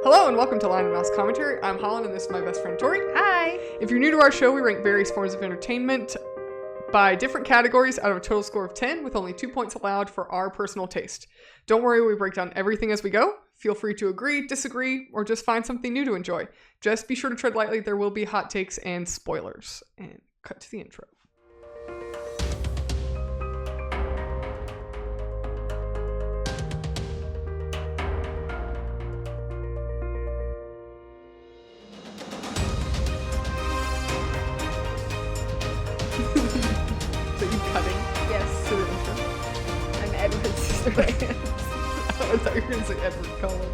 Hello and welcome to Line and Mouse Commentary. I'm Holland and this is my best friend Tori. Hi! If you're new to our show, we rank various forms of entertainment by different categories out of a total score of 10 with only 2 points allowed for our personal taste. Don't worry, we break down everything as we go. Feel free to agree, disagree, or just find something new to enjoy. Just be sure to tread lightly, there will be hot takes and spoilers. And cut to the intro. Yes. To the intro. I'm Edward Scissorhands. I thought you were going to say Edward Cullen.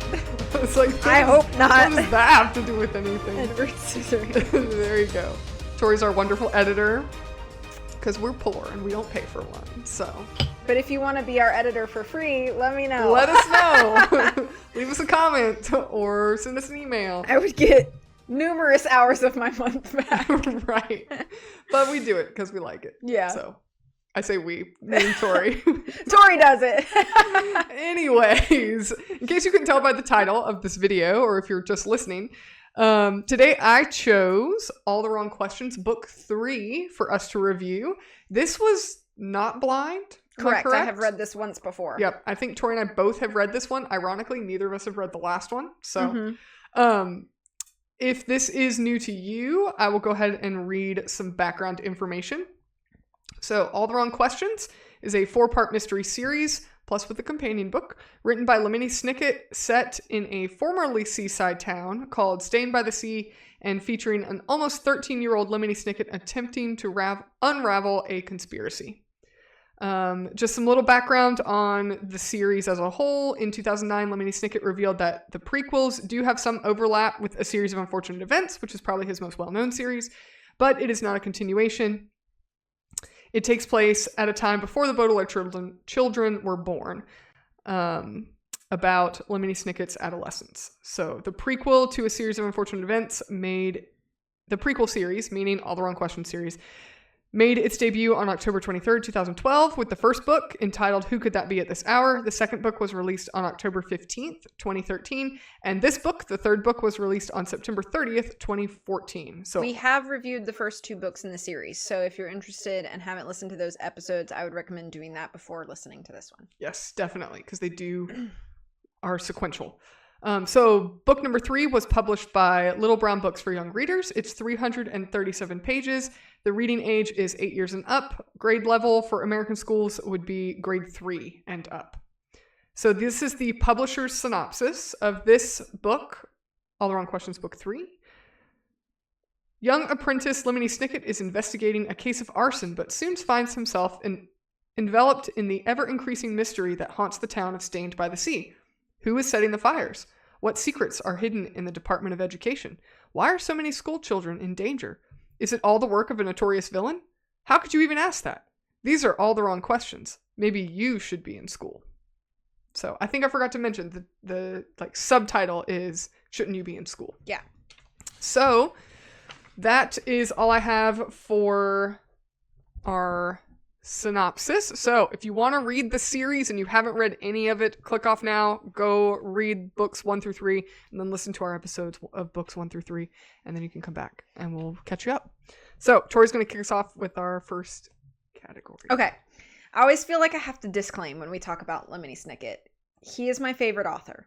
I was like, I hope not. What does that have to do with anything? Edward Scissorhands. There you go. Tori's our wonderful editor. Because we're poor and we don't pay for one, so. But if you want to be our editor for free, let me know. Let us know. Leave us a comment or send us an email. I would get numerous hours of my month back. Right. But we do it because we like it. Yeah. So I say we, me and Tori. Tori does it. Anyways, in case you couldn't tell by the title of this video, or if you're just listening, today I chose All the Wrong Questions, Book 3, for us to review. This was not blind. Correct. I have read this once before. Yep. I think Tori and I both have read this one. Ironically, neither of us have read the last one. So, if this is new to you, I will go ahead and read some background information. So, All the Wrong Questions is a 4-part mystery series, plus with a companion book, written by Lemony Snicket, set in a formerly seaside town called Staying by the Sea, and featuring an almost 13-year-old Lemony Snicket attempting to unravel a conspiracy. Just some little background on the series as a whole. In 2009, Lemony Snicket revealed that the prequels do have some overlap with A Series of Unfortunate Events, which is probably his most well-known series, but it is not a continuation. It takes place at a time before the Baudelaire children were born, about Lemony Snicket's adolescence. So the prequel to A Series of Unfortunate Events the prequel series, meaning All the Wrong Questions series, made its debut on October 23rd, 2012, with the first book entitled Who Could That Be at This Hour? The second book was released on October 15th, 2013. And this book, the third book, was released on September 30th, 2014. So we have reviewed the first 2 books in the series. So if you're interested and haven't listened to those episodes, I would recommend doing that before listening to this one. Yes, definitely, because they are sequential. So book number 3 was published by Little Brown Books for Young Readers. It's 337 pages. The reading age is 8 years and up. Grade level for American schools would be grade 3 and up. So this is the publisher's synopsis of this book, All the Wrong Questions, Book 3. Young apprentice Lemony Snicket is investigating a case of arson, but soon finds himself enveloped in the ever-increasing mystery that haunts the town of Stained by the Sea. Who is setting the fires? What secrets are hidden in the Department of Education? Why are so many school children in danger? Is it all the work of a notorious villain? How could you even ask that? These are all the wrong questions. Maybe you should be in school. So I think I forgot to mention the subtitle is Shouldn't You Be in School? Yeah. So that is all I have for our synopsis. So if you want to read the series and you haven't read any of it, click off now, go read books 1 through 3, and then listen to our episodes of books 1 through 3, and then you can come back and we'll catch you up. So Tori's going to kick us off with our first category. Okay. I always feel like I have to disclaim when we talk about Lemony Snicket. He is my favorite author,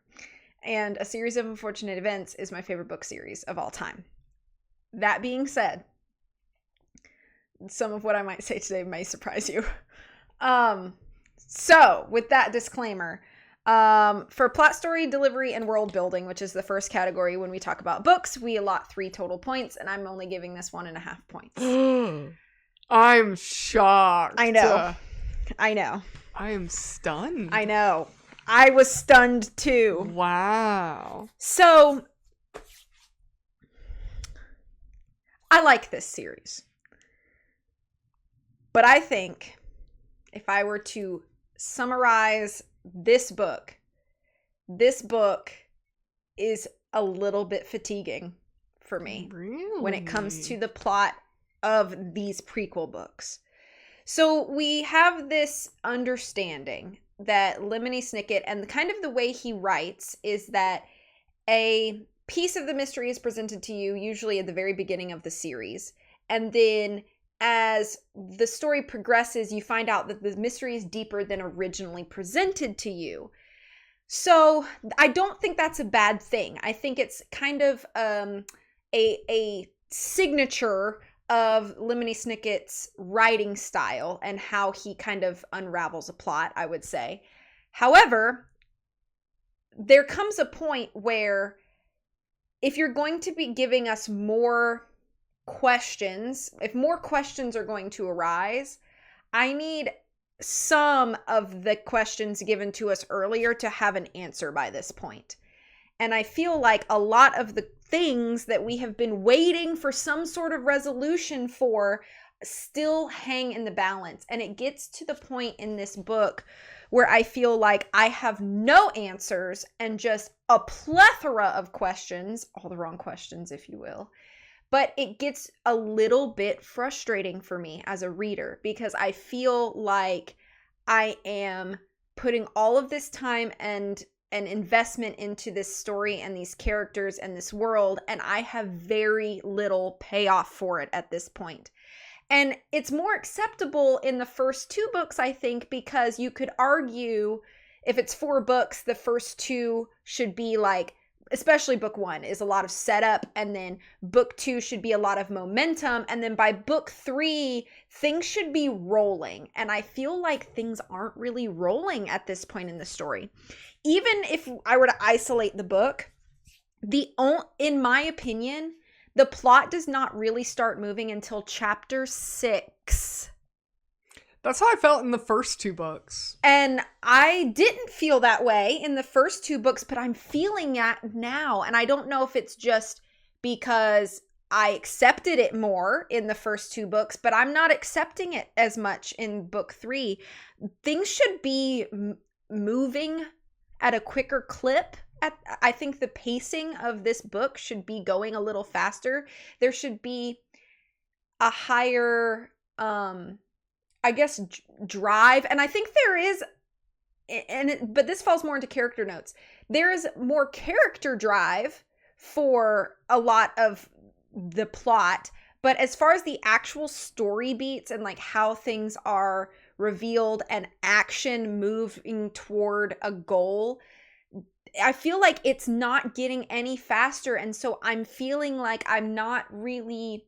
and A Series of Unfortunate Events is my favorite book series of all time. That being said, some of what I might say today may surprise you. So, with that disclaimer, for plot, story, delivery, and world building, which is the first category when we talk about books, we allot 3 total points, and I'm only giving this 1.5 points. I'm shocked. I know. I know. I am stunned. I know. I was stunned too. Wow. So, I like this series. But I think if I were to summarize this book is a little bit fatiguing for me. Really? When it comes to the plot of these prequel books. So we have this understanding that Lemony Snicket, and kind of the way he writes, is that a piece of the mystery is presented to you, usually at the very beginning of the series. And then as the story progresses, you find out that the mystery is deeper than originally presented to you. So I don't think that's a bad thing. I think it's kind of a signature of Lemony Snicket's writing style and how he kind of unravels a plot, I would say. However, there comes a point where if you're going to be giving us more questions, if more questions are going to arise, I need some of the questions given to us earlier to have an answer by this point. And I feel like a lot of the things that we have been waiting for some sort of resolution for still hang in the balance. And it gets to the point in this book where I feel like I have no answers and just a plethora of questions, all the wrong questions, if you will. But it gets a little bit frustrating for me as a reader because I feel like I am putting all of this time and investment into this story and these characters and this world, and I have very little payoff for it at this point. And it's more acceptable in the first 2 books, I think, because you could argue if it's 4 books, the first 2 should be like, especially book 1 is a lot of setup, and then book 2 should be a lot of momentum, and then by book 3 things should be rolling. And I feel like things aren't really rolling at this point in the story. Even if I were to isolate the book, in my opinion, the plot does not really start moving until chapter 6. That's how I felt in the first 2 books. And I didn't feel that way in the first 2 books, but I'm feeling that now. And I don't know if it's just because I accepted it more in the first 2 books, but I'm not accepting it as much in book 3. Things should be moving at a quicker clip. I think the pacing of this book should be going a little faster. There should be a higher, I guess, drive. And I think there is, but this falls more into character notes. There is more character drive for a lot of the plot. But as far as the actual story beats and like how things are revealed and action moving toward a goal, I feel like it's not getting any faster. And so I'm feeling like I'm not really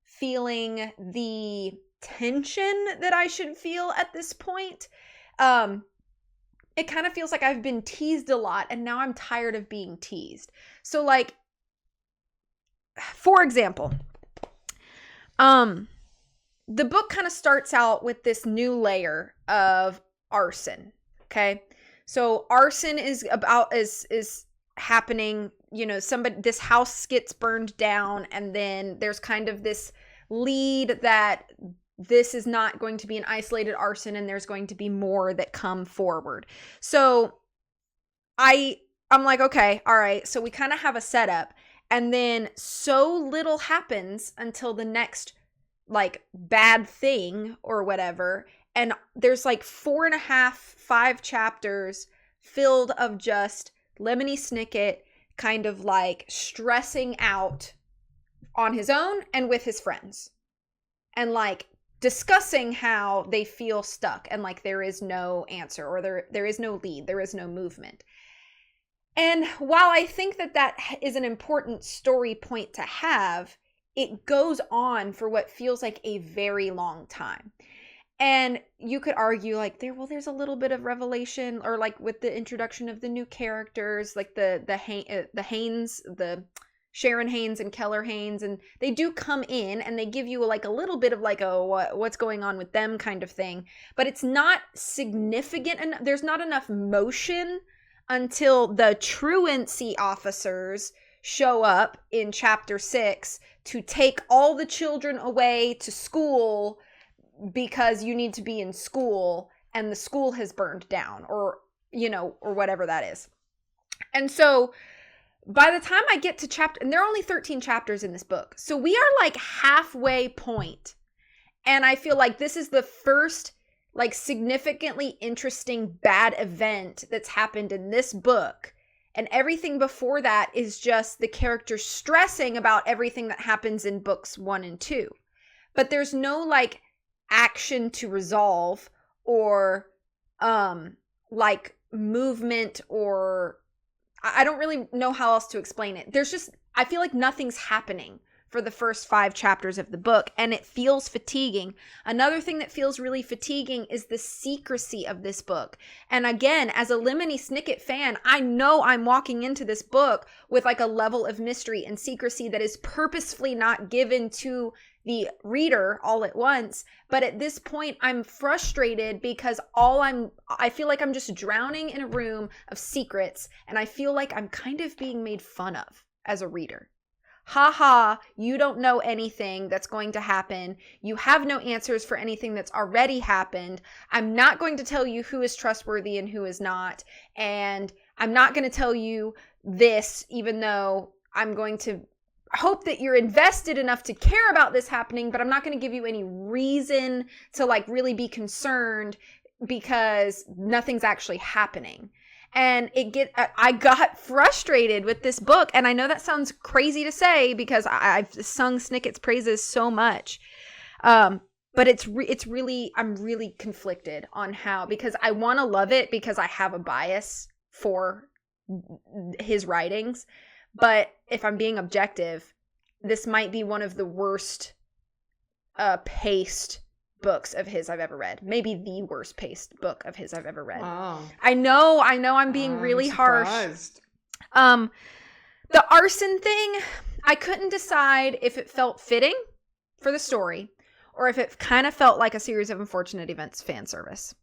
feeling the tension that I should feel at this point. It kind of feels like I've been teased a lot and now I'm tired of being teased. So like, for example, the book kind of starts out with this new layer of arson. Okay. So arson is happening, this house gets burned down, and then there's kind of this lead that this is not going to be an isolated arson and there's going to be more that come forward. So I'm like, okay, all right. So we kind of have a setup, and then so little happens until the next like bad thing or whatever. And there's like 4.5, 5 chapters filled of just Lemony Snicket kind of like stressing out on his own and with his friends. And like discussing how they feel stuck and like there is no answer, or there is no lead, there is no movement. And while I think that is an important story point to have, it goes on for what feels like a very long time. And you could argue like there's a little bit of revelation, or like with the introduction of the new characters, like the Haynes, the Sharon Haynes and Keller Haynes, and they do come in and they give you like a little bit of like what's going on with them kind of thing, but it's not significant, and there's not enough motion until the truancy officers show up in chapter 6 to take all the children away to school because you need to be in school and the school has burned down, or whatever that is. And so by the time I get to and there are only 13 chapters in this book, so we are like halfway point, and I feel like this is the first like significantly interesting bad event that's happened in this book, And everything before that is just the character stressing about everything that happens in books 1 and 2. But there's no like action to resolve or like movement, or I don't really know how else to explain it. There's just, I feel like nothing's happening for the first 5 chapters of the book, and it feels fatiguing. Another thing that feels really fatiguing is the secrecy of this book. And again, as a Lemony Snicket fan, I know I'm walking into this book with like a level of mystery and secrecy that is purposefully not given to the reader all at once. But at this point, I'm frustrated because I feel like I'm just drowning in a room of secrets, and I feel like I'm kind of being made fun of as a reader. Haha, you don't know anything that's going to happen. You have no answers for anything that's already happened. I'm not going to tell you who is trustworthy and who is not. And I'm not going to tell you this, even though I'm going to hope that you're invested enough to care about this happening, but I'm not going to give you any reason to like really be concerned because nothing's actually happening. And I got frustrated with this book. And I know that sounds crazy to say because I've sung Snicket's praises so much. But it's really, I'm really conflicted on how, because I want to love it because I have a bias for his writings. But if I'm being objective, this might be one of the worst paced books of his I've ever read. Maybe the worst paced book of his I've ever read. Wow. I know I'm being really harsh. The arson thing, I couldn't decide if it felt fitting for the story or if it kind of felt like a series of unfortunate events fan service.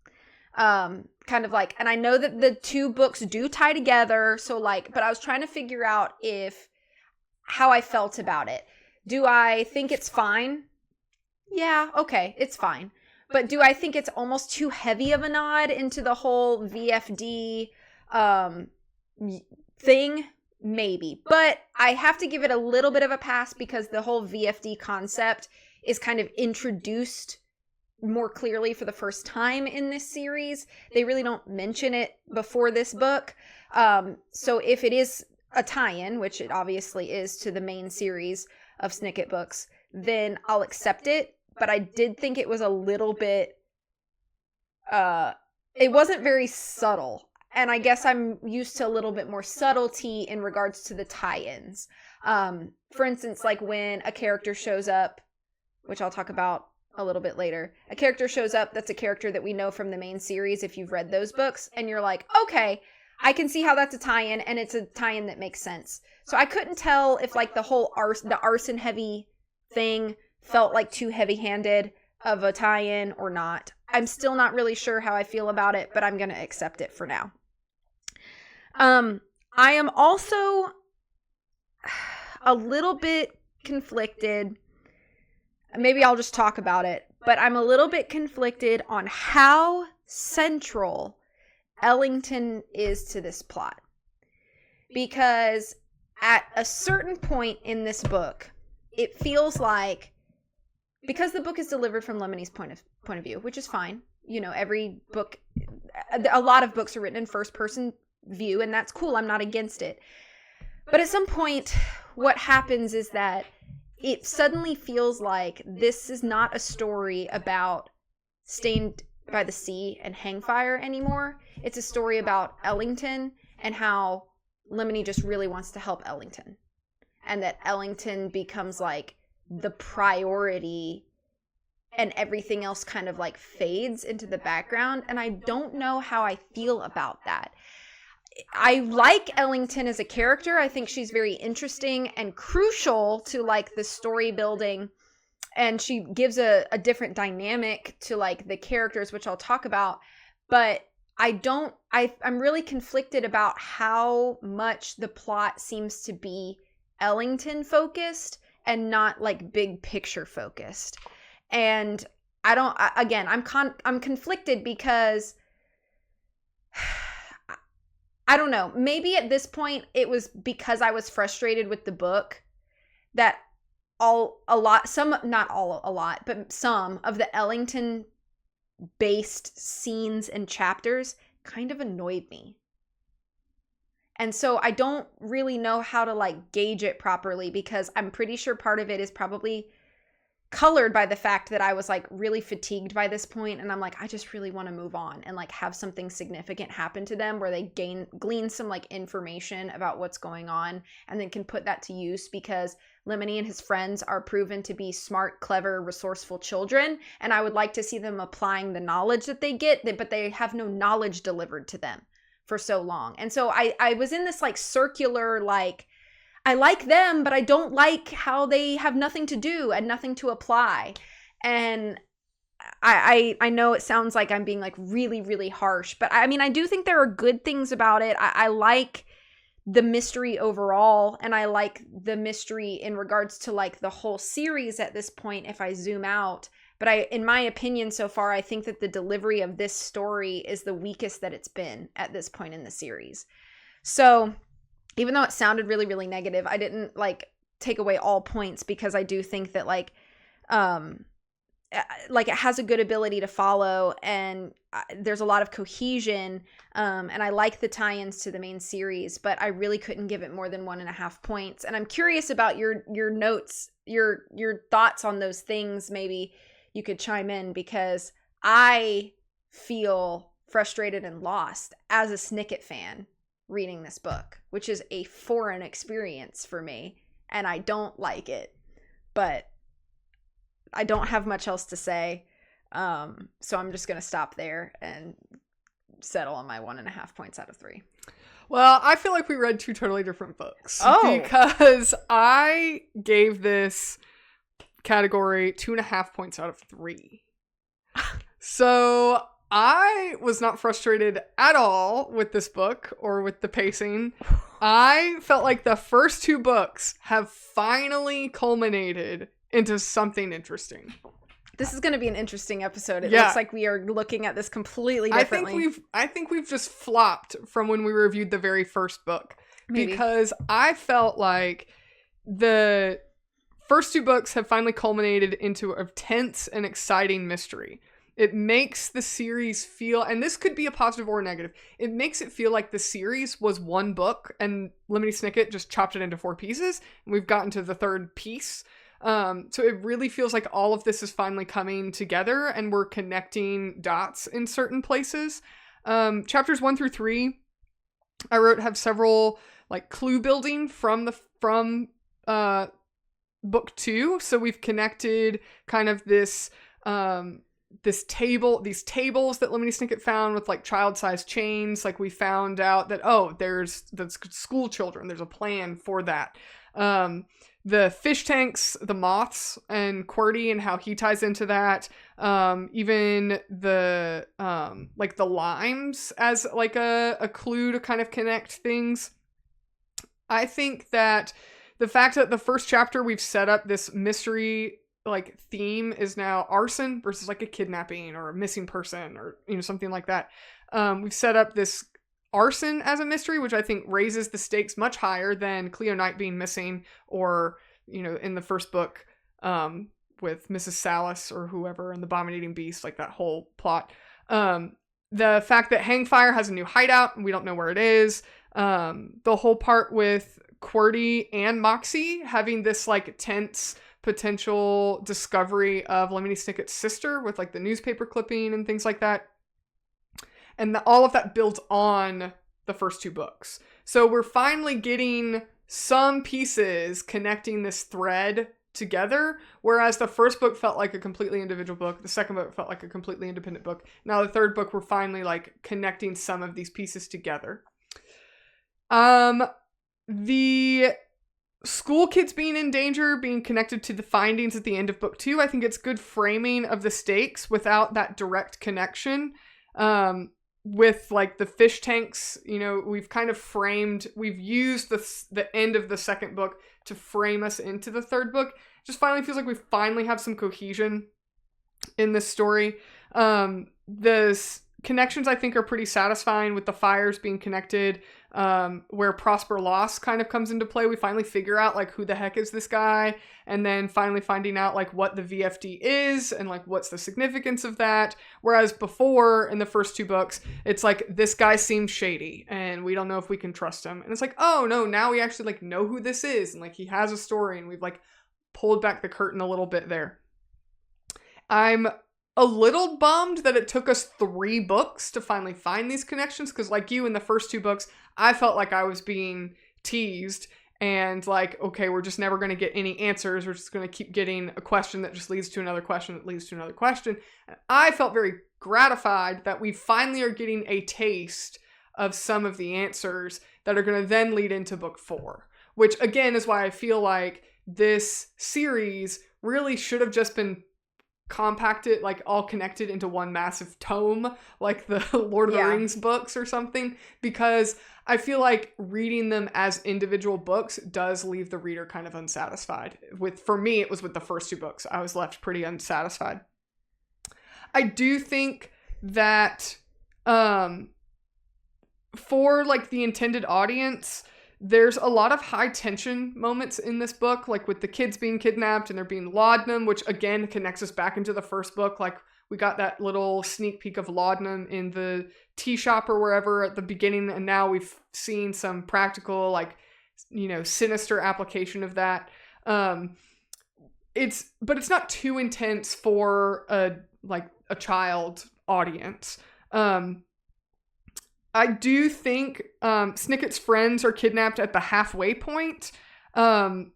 Kind of like, and I know that the 2 books do tie together, so like, but I was trying to figure out how I felt about it. Do I think it's fine? Yeah, okay, it's fine. But do I think it's almost too heavy of a nod into the whole VFD thing? Maybe. But I have to give it a little bit of a pass because the whole VFD concept is kind of introduced more clearly for the first time in this series. They really don't mention it before this book. So if it is a tie-in, which it obviously is to the main series of Snicket books, then I'll accept it. But I did think it was a little bit, it wasn't very subtle. And I guess I'm used to a little bit more subtlety in regards to the tie-ins. For instance, like when a character shows up, which I'll talk about a little bit later, a character shows up that's a character that we know from the main series if you've read those books, and you're like, okay, I can see how that's a tie-in, and it's a tie-in that makes sense. So I couldn't tell if like the whole the arson heavy thing felt like too heavy-handed of a tie-in or not. I'm still not really sure how I feel about it, but I'm going to accept it for now. I am also a little bit conflicted. Maybe I'll just talk about it, but I'm a little bit conflicted on how central Ellington is to this plot. Because at a certain point in this book, it feels like, because the book is delivered from Lemony's point of view, which is fine. You know, every book, a lot of books are written in first person view, and that's cool. I'm not against it. But at some point, what happens is that it suddenly feels like this is not a story about Stained by the Sea and Hangfire anymore. It's a story about Ellington and how Lemony just really wants to help Ellington. And that Ellington becomes like the priority and everything else kind of like fades into the background. And I don't know how I feel about that. I like Ellington as a character. I think she's very interesting and crucial to like the story building. And she gives a different dynamic to like the characters, which I'll talk about. But I'm really conflicted about how much the plot seems to be Ellington focused and not like big picture focused. And I'm conflicted because I don't know, maybe at this point it was because I was frustrated with the book that some of the Ellington based scenes and chapters kind of annoyed me. And so I don't really know how to like gauge it properly, because I'm pretty sure part of it is probably colored by the fact that I was like really fatigued by this point, and I'm like, I just really want to move on and like have something significant happen to them where they glean some like information about what's going on and then can put that to use, because Lemony and his friends are proven to be smart, clever, resourceful children, and I would like to see them applying the knowledge that they get, but they have no knowledge delivered to them for so long. And so I was in this like circular, like, I like them, but I don't like how they have nothing to do and nothing to apply. And I know it sounds like I'm being like really, really harsh, but I mean, I do think there are good things about it. I like the mystery overall, and I like the mystery in regards to like the whole series at this point if I zoom out. But in my opinion so far, I think that the delivery of this story is the weakest that it's been at this point in the series. So even though it sounded really, really negative, I didn't like take away all points, because I do think that like it has a good ability to follow, and there's a lot of cohesion, and I like the tie-ins to the main series, but I really couldn't give it more than 1.5 points. And I'm curious about your notes, your thoughts on those things. Maybe you could chime in, because I feel frustrated and lost as a Snicket fan reading this book, which is a foreign experience for me, and I don't like it, but I don't have much else to say, so I'm just gonna stop there and settle on my 1.5 points out of 3. Well, I feel like we read 2 totally different books. Oh, because I gave this category 2.5 points out of 3. So I was not frustrated at all with this book or with the pacing. I felt like the first 2 books have finally culminated into something interesting. This is going to be an interesting episode. It looks like we are looking at this completely differently. I think we've just flopped from when we reviewed the very first book. Maybe. Because I felt like the first 2 books have finally culminated into a tense and exciting mystery. It makes the series feel, and this could be a positive or a negative, it makes it feel like the series was one book and Lemony Snicket just chopped it into 4 pieces, and we've gotten to the 3rd piece. So it really feels like all of this is finally coming together, and we're connecting dots in certain places. Chapters 1 through 3, I wrote, have several like clue building from book 2. So we've connected kind of these tables that Lemony Snicket found with like child-sized chains. Like we found out that, there's the school children. There's a plan for that. The fish tanks, the moths, and QWERTY and how he ties into that. Even the like the limes as like a clue to kind of connect things. I think that the fact that the first chapter we've set up this mystery like theme is now arson versus like a kidnapping or a missing person or something like that. We've set up this arson as a mystery, which I think raises the stakes much higher than Cleo Knight being missing, or in the first book with Mrs. Salas or whoever and the Bomb-Eating Beast, like that whole plot. The fact that Hangfire has a new hideout and we don't know where it is. The whole part with QWERTY and Moxie having this like tense potential discovery of Lemony Snicket's sister with like the newspaper clipping and things like that. And all of that builds on the first 2 books. So we're finally getting some pieces connecting this thread together, whereas the first book felt like a completely individual book. The second book felt like a completely independent book. Now the 3rd book, we're finally like connecting some of these pieces together. The school kids being in danger, being connected to the findings at the end of book 2, I think it's good framing of the stakes without that direct connection. With like the fish tanks, we've kind of we've used the end of the 2nd book to frame us into the 3rd book. It just finally feels like we finally have some cohesion in this story. The connections I think are pretty satisfying with the fires being connected, where Prosper Loss kind of comes into play. We finally figure out like who the heck is this guy, and then finally finding out like what the VFD is and like what's the significance of that. Whereas before in the first 2 books, it's like this guy seems shady and we don't know if we can trust him. And it's like, oh no, now we actually like know who this is and like he has a story, and we've like pulled back the curtain a little bit there. I'm a little bummed that it took us 3 books to finally find these connections, because like you, in the first 2 books, I felt like I was being teased and like, okay, we're just never going to get any answers. We're just going to keep getting a question that just leads to another question that leads to another question. And I felt very gratified that we finally are getting a taste of some of the answers that are going to then lead into book 4, which again is why I feel like this series really should have just been compacted, like all connected into one massive tome, like the Lord of the Rings books or something, because I feel like reading them as individual books does leave the reader kind of unsatisfied. For me, it was with the first 2 books. I was left pretty unsatisfied. I do think that for like the intended audience, there's a lot of high tension moments in this book, like with the kids being kidnapped and there being laudanum, which again connects us back into the first book. Like we got that little sneak peek of laudanum in the tea shop or wherever at the beginning, and now we've seen some practical, like, you know, sinister application of that. But it's not too intense for a child audience. I do think Snicket's friends are kidnapped at the halfway point,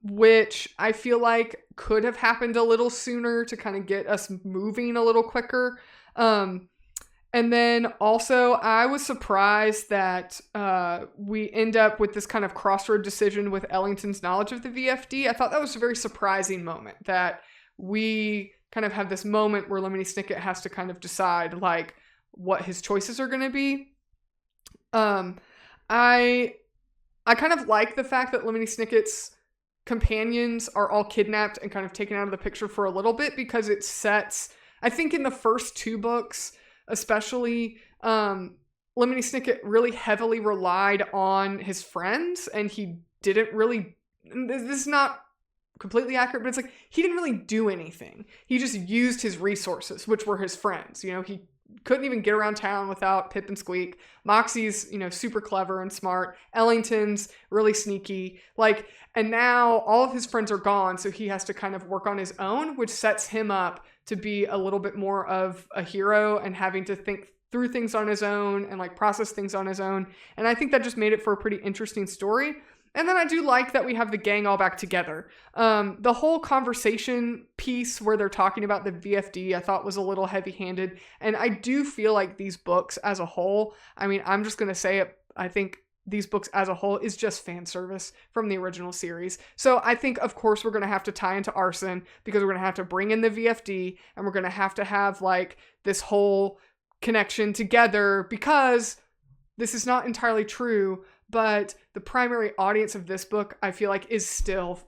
which I feel like could have happened a little sooner to kind of get us moving a little quicker. And then also, I was surprised that we end up with this kind of crossroad decision with Ellington's knowledge of the VFD. I thought that was a very surprising moment, that we kind of have this moment where Lemony Snicket has to kind of decide like what his choices are going to be. I kind of like the fact that Lemony Snicket's companions are all kidnapped and kind of taken out of the picture for a little bit, because it sets, I think in the first 2 books, especially, Lemony Snicket really heavily relied on his friends, and he didn't really, this is not completely accurate, but it's like, he didn't really do anything. He just used his resources, which were his friends. You know, he couldn't even get around town without Pip and Squeak. Moxie's, you know, super clever and smart. Ellington's really sneaky. Like, and now all of his friends are gone, so he has to kind of work on his own, which sets him up to be a little bit more of a hero and having to think through things on his own and like process things on his own. And I think that just made it for a pretty interesting story. And then I do like that we have the gang all back together. The whole conversation piece where they're talking about the VFD, I thought was a little heavy-handed. And I do feel like these books as a whole, I mean, I'm just going to say it, I think these books as a whole is just fan service from the original series. So I think, of course, we're going to have to tie into arson, because we're going to have to bring in the VFD, and we're going to have like this whole connection together, because this is not entirely true, but the primary audience of this book, I feel like, is still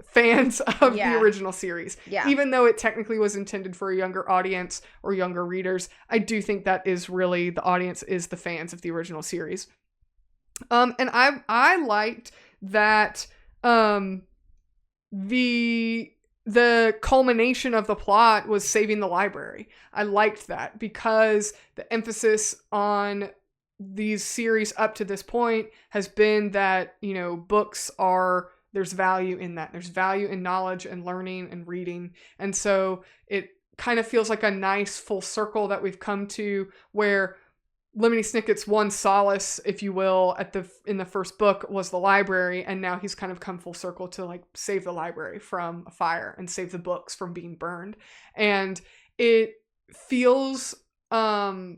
fans of the original series. Yeah. Even though it technically was intended for a younger audience or younger readers, I do think that is really, the audience is the fans of the original series. And I liked that the culmination of the plot was saving the library. I liked that, because the emphasis on these series up to this point has been that, you know, books are, there's value in that. There's value in knowledge and learning and reading. And so it kind of feels like a nice full circle that we've come to, where Lemony Snicket's one solace, if you will, in the first book was the library, and now he's kind of come full circle to like save the library from a fire and save the books from being burned. And it feels I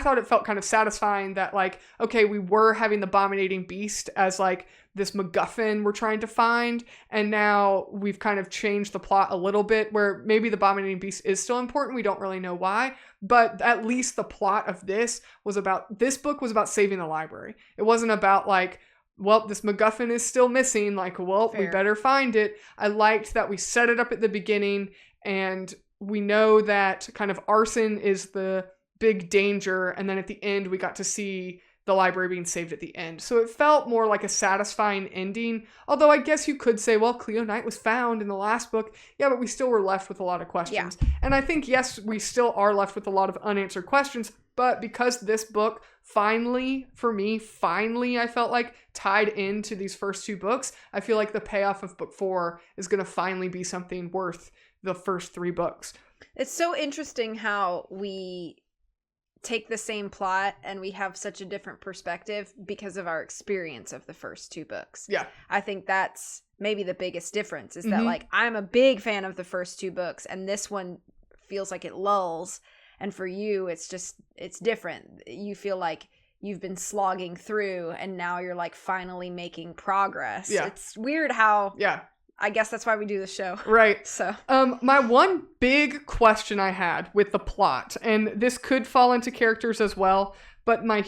thought it felt kind of satisfying that, like, okay, we were having the Abominating Beast as like this MacGuffin we're trying to find, and now we've kind of changed the plot a little bit, where maybe the Abominating Beast is still important. We don't really know why, but at least the plot of this book was about saving the library. It wasn't about like, well, this MacGuffin is still missing, like, well, we better find it. I liked that we set it up at the beginning, and we know that kind of arson is the big danger. And then at the end, we got to see the library being saved at the end. So it felt more like a satisfying ending. Although I guess you could say, well, Cleo Knight was found in the last book. Yeah, but we still were left with a lot of questions. Yeah. And I think, yes, we still are left with a lot of unanswered questions. But because this book finally, for me, I felt like tied into these first 2 books, I feel like the payoff of book 4 is going to finally be something worth the first 3 books. It's so interesting how we take the same plot and we have such a different perspective because of our experience of the first 2 books. Yeah. I think that's maybe the biggest difference is that like I'm a big fan of the first 2 books and this one feels like it lulls, and for you it's different. You feel like you've been slogging through and now you're like finally making progress. Yeah. It's weird how Yeah. I guess that's why we do the show. Right. So, my one big question I had with the plot, and this could fall into characters as well, but my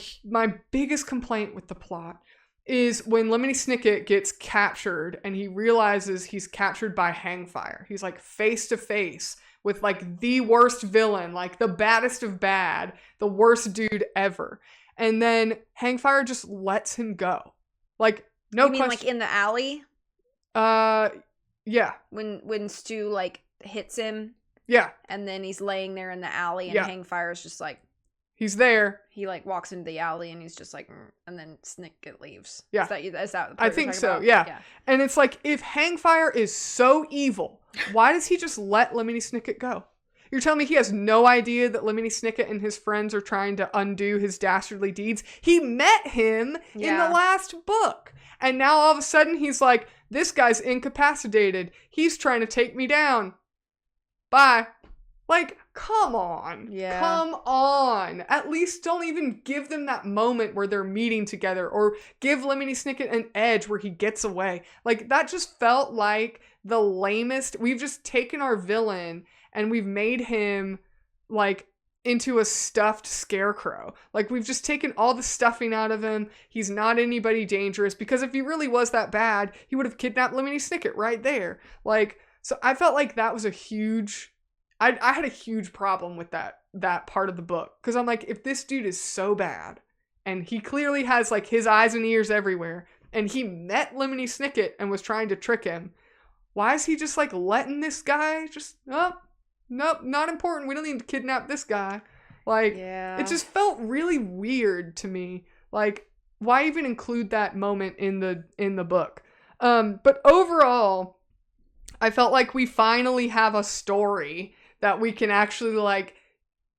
biggest complaint with the plot is when Lemony Snicket gets captured and he realizes he's captured by Hangfire. He's like face to face with like the worst villain, like the baddest of bad, the worst dude ever. And then Hangfire just lets him go. Like, no question. You mean like in the alley? Yeah. When Stu like hits him, Yeah. and then he's laying there in the alley, and Yeah. Hangfire's just like He's there. he like walks into the alley, and he's just like, and then Snicket leaves. Yeah. Is that the part I you're think talking so, about? yeah. And it's like, if Hangfire is so evil, why does he just let Lemony Snicket go? You're telling me he has no idea that Lemony Snicket and his friends are trying to undo his dastardly deeds? He met him in Yeah. the last book. And now all of a sudden he's like, this guy's incapacitated. He's trying to take me down. Bye. Like, come on. Yeah. Come on. At least don't even give them that moment where they're meeting together, or give Lemony Snicket an edge where he gets away. Like, that just felt like the lamest. We've just taken our villain and we've made him like into a stuffed scarecrow. Like, we've just taken all the stuffing out of him. He's not anybody dangerous, because if he really was that bad, he would have kidnapped Lemony Snicket right there. Like, so I felt like that was a huge, I had a huge problem with that part of the book. Because I'm like, if this dude is so bad, and he clearly has like his eyes and ears everywhere, and he met Lemony Snicket and was trying to trick him, why is he just like letting this guy just, nope, not important. We don't need to kidnap this guy. Like, Yeah. it just felt really weird to me. Like, why even include that moment in the book? But overall, I felt like we finally have a story that we can actually like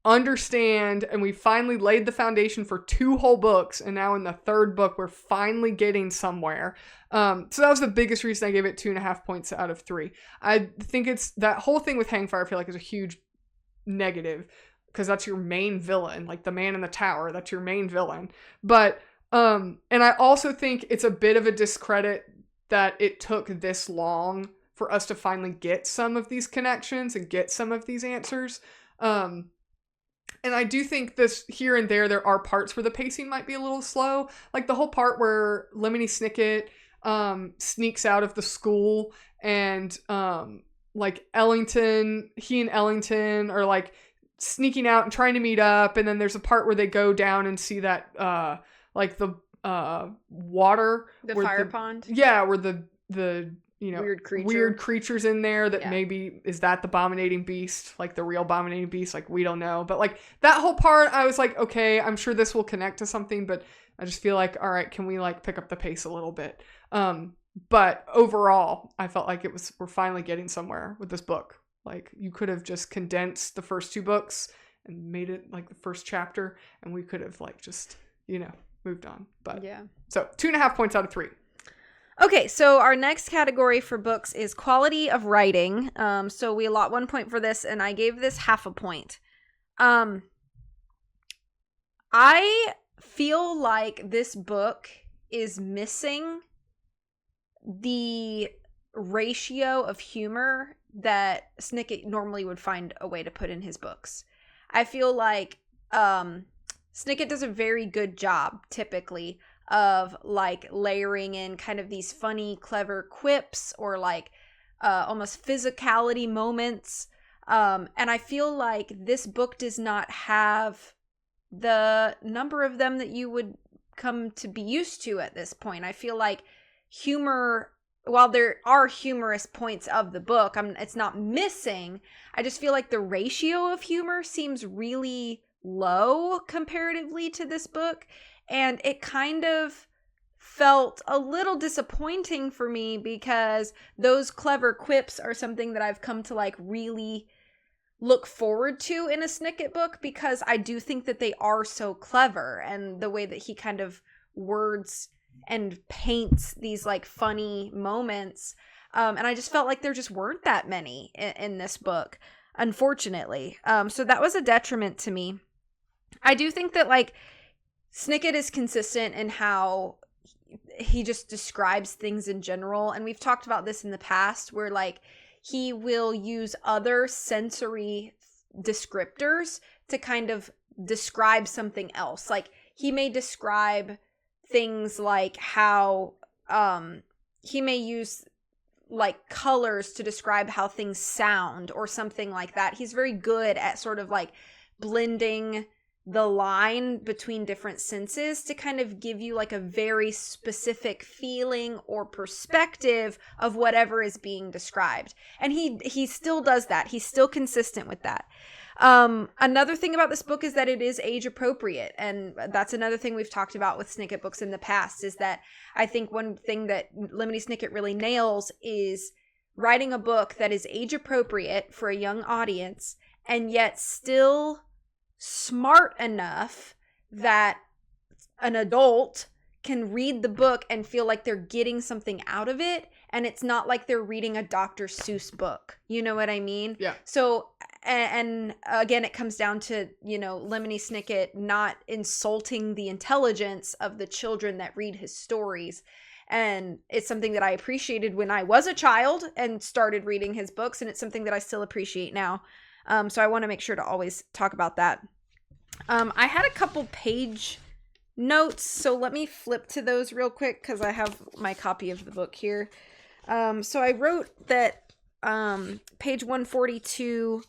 understand, and we finally laid the foundation for 2 whole books, and now in the 3rd book we're finally getting somewhere. So that was the biggest reason I gave it 2.5 points out of 3. I think it's that whole thing with Hangfire, I feel like, is a huge negative, because that's your main villain, like the man in the tower, that's your main villain. But and I also think it's a bit of a discredit that it took this long for us to finally get some of these connections and get some of these answers. And I do think this here and there are parts where the pacing might be a little slow. Like the whole part where Lemony Snicket sneaks out of the school, and like he and Ellington are like sneaking out and trying to meet up. And then there's a part where they go down and see that like the water. The fire pond? Yeah, where the weird creatures in there that maybe is that the abominating beast, like the real abominating beast, like we don't know. But like that whole part, I was like, okay, I'm sure this will connect to something, but I just feel like, all right, can we like pick up the pace a little bit? But overall, I felt like we're finally getting somewhere with this book. Like, you could have just condensed the first 2 books and made it like the first chapter, and we could have like just, moved on. But yeah. So 2.5 points out of 3. Okay, so our next category for books is quality of writing. So we allot 1 point for this, and I gave this 0.5 point. I feel like this book is missing the ratio of humor that Snicket normally would find a way to put in his books. I feel like Snicket does a very good job, typically, of like layering in kind of these funny, clever quips, or like almost physicality moments And I feel like this book does not have the number of them that you would come to be used to at this point. I feel like humor, while there are humorous points of the book, it's not missing. I just feel like the ratio of humor seems really low comparatively to this book. And it kind of felt a little disappointing for me because those clever quips are something that I've come to like really look forward to in a Snicket book, because I do think that they are so clever, and the way that he kind of words and paints these like funny moments. And I just felt like there just weren't that many in this book, unfortunately. So that was a detriment to me. I do think that like Snicket is consistent in how he just describes things in general. And we've talked about this in the past where like he will use other sensory descriptors to kind of describe something else. Like he may describe things like how he may use like colors to describe how things sound or something like that. He's very good at sort of like blending the line between different senses to kind of give you like a very specific feeling or perspective of whatever is being described. And he still does that. He's still consistent with that. Another thing about this book is that it is age appropriate. And that's another thing we've talked about with Snicket books in the past, is that I think one thing that Lemony Snicket really nails is writing a book that is age appropriate for a young audience and yet still smart enough that an adult can read the book and feel like they're getting something out of it, and it's not like they're reading a Dr. Seuss book. You know what I mean? Yeah. So, and again, it comes down to, you know, Lemony Snicket not insulting the intelligence of the children that read his stories. And it's something that I appreciated when I was a child and started reading his books, and it's something that I still appreciate now. So I want to make sure to always talk about that. I had a couple page notes, so let me flip to those real quick because I have my copy of the book here. So I wrote that page 142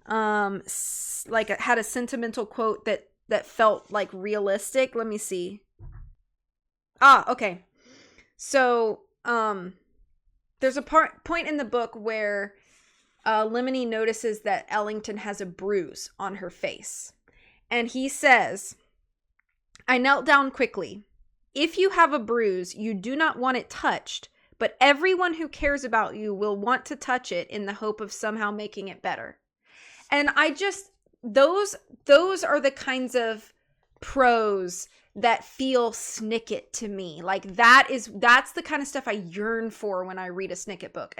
like had a sentimental quote that felt like realistic. Let me see. Okay. So there's a point in the book where Lemony notices that Ellington has a bruise on her face. And he says, "I knelt down quickly. If you have a bruise, you do not want it touched, but everyone who cares about you will want to touch it in the hope of somehow making it better." And I just, those are the kinds of prose that feel Snicket to me. Like that's the kind of stuff I yearn for when I read a Snicket book.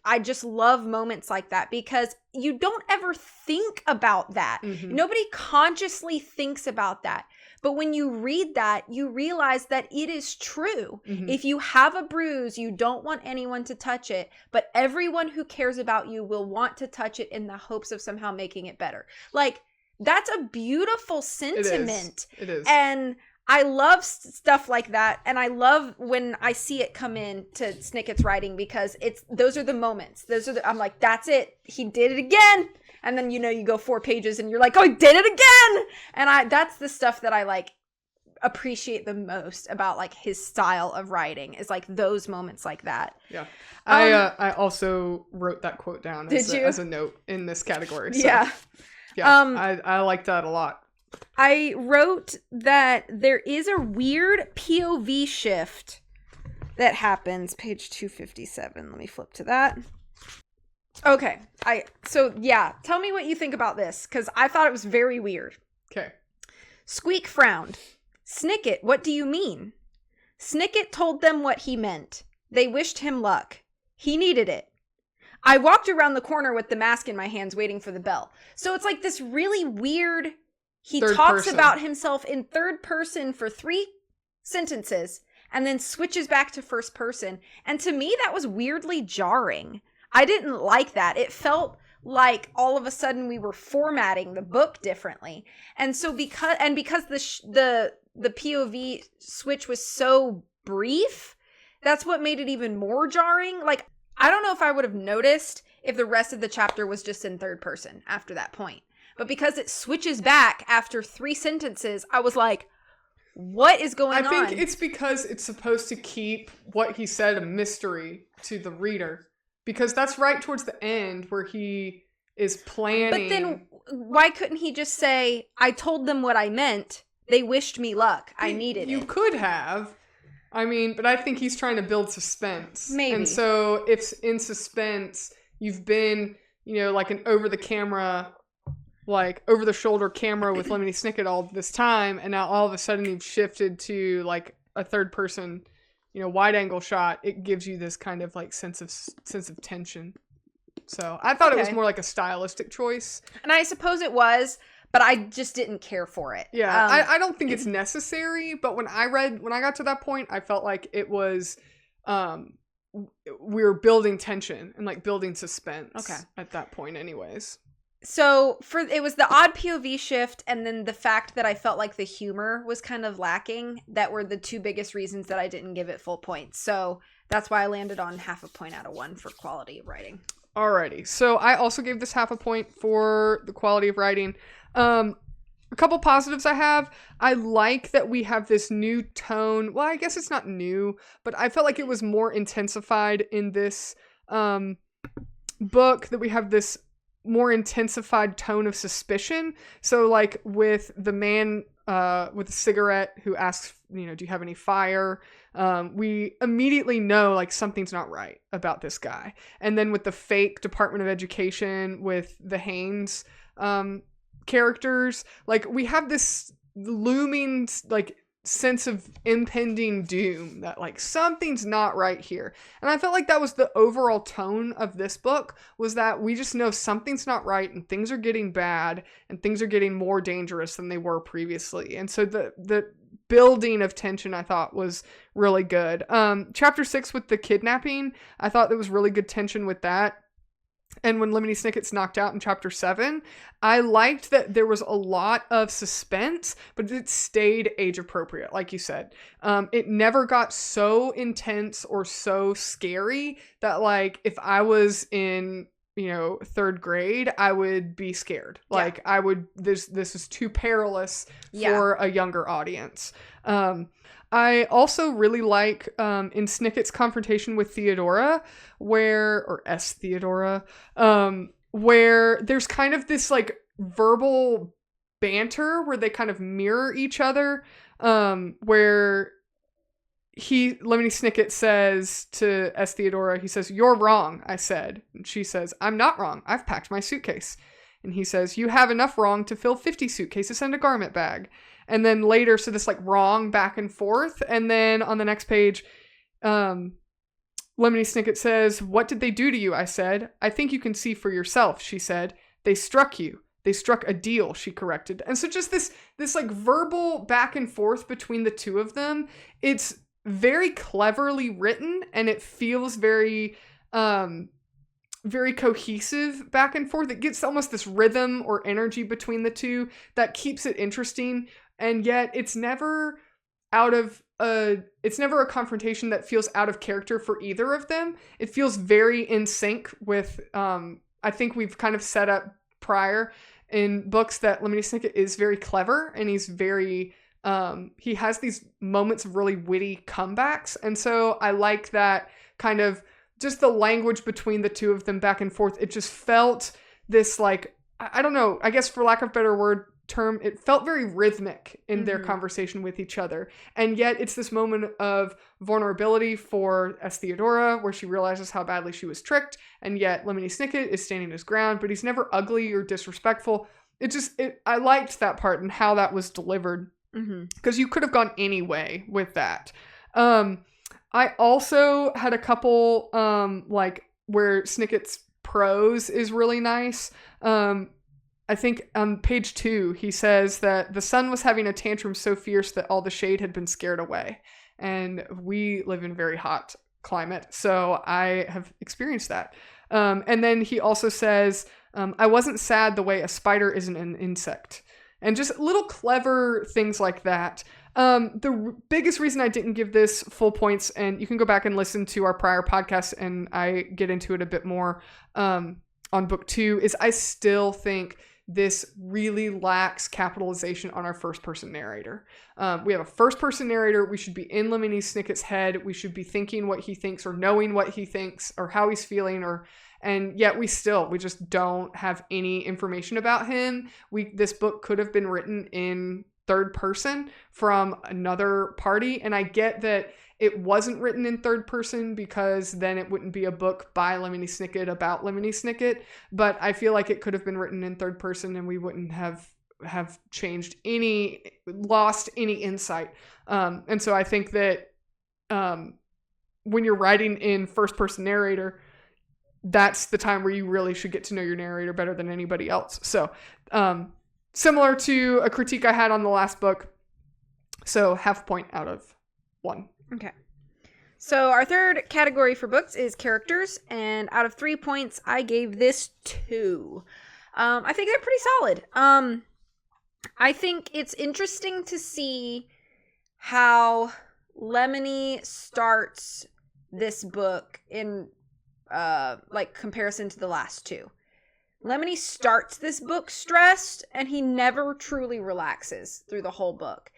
I just love moments like that because you don't ever think about that. Mm-hmm. Nobody consciously thinks about that. But when you read that, you realize that it is true. Mm-hmm. If you have a bruise, you don't want anyone to touch it, but everyone who cares about you will want to touch it in the hopes of somehow making it better. Like, that's a beautiful sentiment. It is. And I love stuff like that. And I love when I see it come in to Snicket's writing because those are the moments. I'm like, that's it. He did it again. And then, you go 4 pages and you're like, oh, he did it again. And that's the stuff that I like appreciate the most about like his style of writing is like those moments like that. Yeah. I also wrote that quote down as a note in this category. So. Yeah. Yeah, I like that a lot. I wrote that there is a weird POV shift that happens. Page 257. Let me flip to that. Okay. Tell me what you think about this, because I thought it was very weird. Okay. Squeak frowned. "Snicket, what do you mean?" Snicket told them what he meant. They wished him luck. He needed it. "I walked around the corner with the mask in my hands waiting for the bell." So it's like this really weird, he talks about himself in third person for 3 sentences and then switches back to first person. And to me, that was weirdly jarring. I didn't like that. It felt like all of a sudden we were formatting the book differently. And so because the POV switch was so brief, that's what made it even more jarring. Like, I don't know if I would have noticed if the rest of the chapter was just in third person after that point. But because it switches back after 3 sentences, I was like, what is going on? I think it's because it's supposed to keep what he said a mystery to the reader. Because that's right towards the end where he is planning. But then why couldn't he just say, I told them what I meant. They wished me luck. I needed it. You could have. I mean, but I think he's trying to build suspense. Maybe. And so if in suspense, you've been, like an over-the-shoulder camera with Lemony Snicket all this time, and now all of a sudden you've shifted to like a third-person, wide-angle shot, it gives you this kind of like sense of tension. So I thought it was more like a stylistic choice. And I suppose it was, but I just didn't care for it. Yeah, I don't think it's necessary, but when I got to that point, I felt like it was, we were building tension and like building suspense at that point anyways. So it was the odd POV shift and then the fact that I felt like the humor was kind of lacking that were the 2 biggest reasons that I didn't give it full points. So that's why I landed on 0.5 point out of 1 for quality of writing. Alrighty, so I also gave this 0.5 point for the quality of writing. A couple positives I have. I like that we have this new tone. Well, I guess it's not new, but I felt like it was more intensified in this book, that we have this more intensified tone of suspicion. So like with the man with a cigarette who asks, do you have any fire? We immediately know like something's not right about this guy. And then with the fake Department of Education with the Haynes characters, like we have this looming like sense of impending doom that like something's not right here. And I felt like that was the overall tone of this book, was that we just know something's not right and things are getting bad and things are getting more dangerous than they were previously. And so the building of tension I thought was really good. Chapter 6 with the kidnapping, I thought there was really good tension with that. And when Lemony Snicket's knocked out in chapter 7, I liked that there was a lot of suspense, but it stayed age appropriate, like you said. It never got so intense or so scary that like if I was in, 3rd grade, I would be scared. Like I would, this is too perilous for a younger audience. I also really like in Snicket's confrontation with Theodora, where there's kind of this like verbal banter where they kind of mirror each other, where Lemony Snicket says to S. Theodora, he says, "You're wrong," I said. And she says, "I'm not wrong. I've packed my suitcase." And he says, "You have enough wrong to fill 50 suitcases and a garment bag." And then later, so this like wrong back and forth. And then on the next page, Lemony Snicket says, "What did they do to you?" I said. "I think you can see for yourself," she said. "They struck you. They struck a deal," she corrected. And so just this like verbal back and forth between the two of them, it's very cleverly written and it feels very, very cohesive back and forth. It gets almost this rhythm or energy between the two that keeps it interesting. And yet it's never it's never a confrontation that feels out of character for either of them. It feels very in sync with, I think we've kind of set up prior in books that Lemony Snicket is very clever and he's very, he has these moments of really witty comebacks. And so I like that kind of just the language between the two of them back and forth. It just felt this like, I don't know, I guess for lack of a better term, it felt very rhythmic in their conversation with each other. And yet it's this moment of vulnerability for S. Theodora where she realizes how badly she was tricked. And yet Lemony Snicket is standing his ground, but he's never ugly or disrespectful. I liked that part and how that was delivered. Because you could have gone any way with that. I also had a couple, like, where Snicket's prose is really nice. I think on page 2, he says that the sun was having a tantrum so fierce that all the shade had been scared away. And we live in a very hot climate, so I have experienced that. And then he also says, I wasn't sad the way a spider isn't an insect. And just little clever things like that. Biggest reason I didn't give this full points, and you can go back and listen to our prior podcast, and I get into it a bit more on book 2, is I still think this really lacks capitalization on our first-person narrator. We have a first-person narrator. We should be in Lemony Snicket's head. We should be thinking what he thinks or knowing what he thinks or how he's feeling, and yet we just don't have any information about him. This book could have been written in third person from another party, and I get that it wasn't written in third person because then it wouldn't be a book by Lemony Snicket about Lemony Snicket, but I feel like it could have been written in third person and we wouldn't have lost any insight. And so I think that when you're writing in first person narrator, that's the time where you really should get to know your narrator better than anybody else. So similar to a critique I had on the last book. So 0.5 point out of 1. Okay. So our third category for books is characters, and out of 3 points, I gave this 2. I think they're pretty solid. I think it's interesting to see how Lemony starts this book in comparison to the last 2. Lemony starts this book stressed, and he never truly relaxes through the whole book.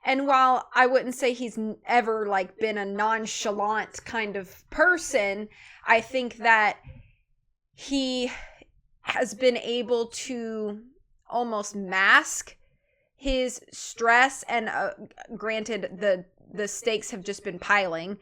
And while I wouldn't say he's ever been a nonchalant kind of person, I think that he has been able to almost mask his stress. And granted, the stakes have just been piling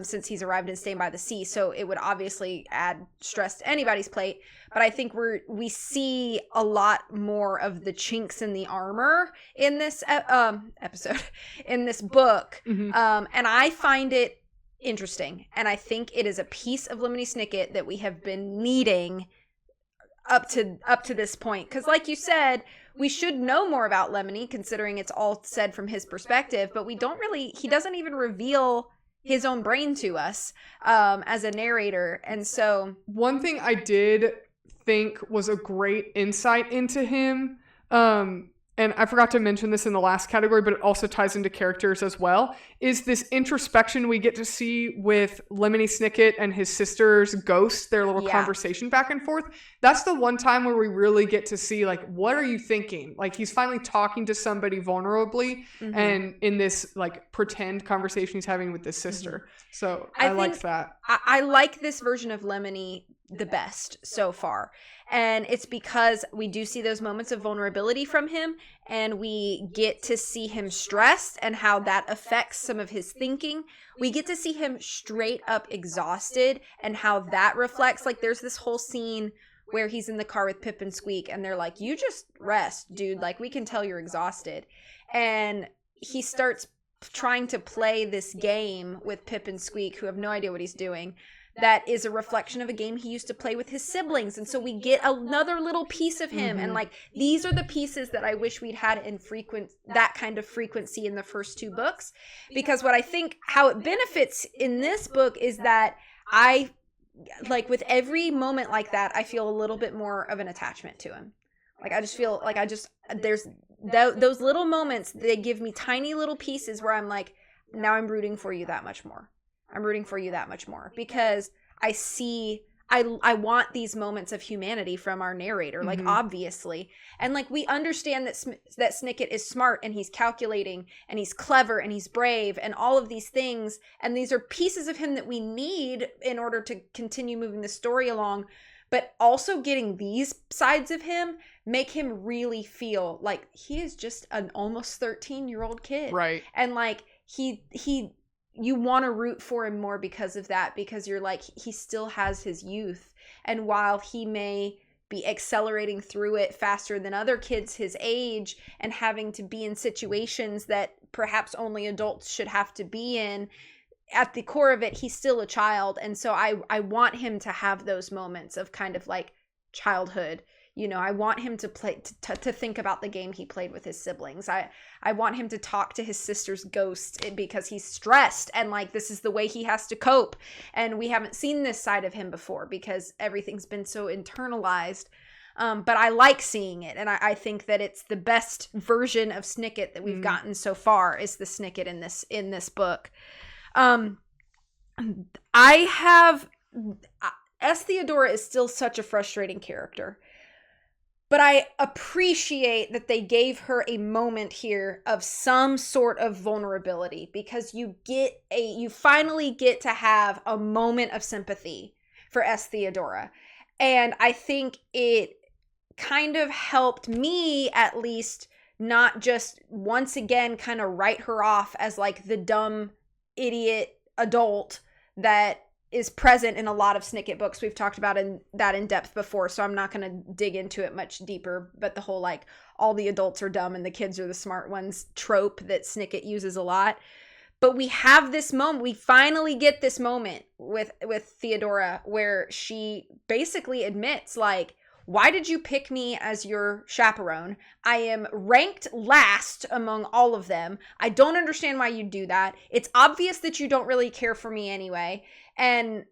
since he's arrived in Staying by the Sea, so it would obviously add stress to anybody's plate. But I think we see a lot more of the chinks in the armor in this episode, in this book. Mm-hmm. And I find it interesting. And I think it is a piece of Lemony Snicket that we have been needing up to this point. Because like you said, we should know more about Lemony, considering it's all said from his perspective, but he doesn't even reveal his own brain to us as a narrator. And so one thing I did think was a great insight into him, and I forgot to mention this in the last category, but it also ties into characters as well, is this introspection we get to see with Lemony Snicket and his sister's ghost, their little conversation back and forth. That's the one time where we really get to see, what are you thinking? He's finally talking to somebody vulnerably, mm-hmm. and in this, pretend conversation he's having with his sister. Mm-hmm. So I liked that. I like this version of Lemony the best so far. And it's because we do see those moments of vulnerability from him, and we get to see him stressed and how that affects some of his thinking. We get to see him straight up exhausted and how that reflects. There's this whole scene where he's in the car with Pip and Squeak, and they're like, you just rest, dude. We can tell you're exhausted. And he starts trying to play this game with Pip and Squeak, who have no idea what he's doing. That is a reflection of a game he used to play with his siblings. And so we get another little piece of him. Mm-hmm. And these are the pieces that I wish we'd had in that kind of frequency in the first 2 books. Because what I think how it benefits in this book is that I, with every moment like that, I feel a little bit more of an attachment to him. I just feel there's those little moments, they give me tiny little pieces where I'm now I'm rooting for you that much more. I'm rooting for you that much more because I want these moments of humanity from our narrator, mm-hmm. Obviously. And we understand that Snicket is smart and he's calculating and he's clever and he's brave and all of these things. And these are pieces of him that we need in order to continue moving the story along. But also getting these sides of him make him really feel like he is just an almost 13-year-old kid. Right. And you want to root for him more because of that, because you're he still has his youth. And while he may be accelerating through it faster than other kids his age and having to be in situations that perhaps only adults should have to be in, at the core of it, he's still a child. And so I want him to have those moments of kind of childhood. I want him to play, to think about the game he played with his siblings. I want him to talk to his sister's ghost because he's stressed and this is the way he has to cope. And we haven't seen this side of him before because everything's been so internalized. But I like seeing it, and I think that it's the best version of Snicket that we've gotten so far is the Snicket in this book. I have S. Theodora is still such a frustrating character, but I appreciate that they gave her a moment here of some sort of vulnerability, because you finally get to have a moment of sympathy for S. Theodora. And I think it kind of helped me, at least, not just once again kind of write her off as like the dumb idiot adult that is present in a lot of Snicket books. We've talked about that in depth before, so I'm not going to dig into it much deeper, but the whole like all the adults are dumb and the kids are the smart ones trope that Snicket uses a lot. But we have this moment, we finally get this moment with Theodora where she basically admits, like, why did you pick me as your chaperone? I am ranked last among all of them. I don't understand why you do that. It's obvious that you don't really care for me anyway. And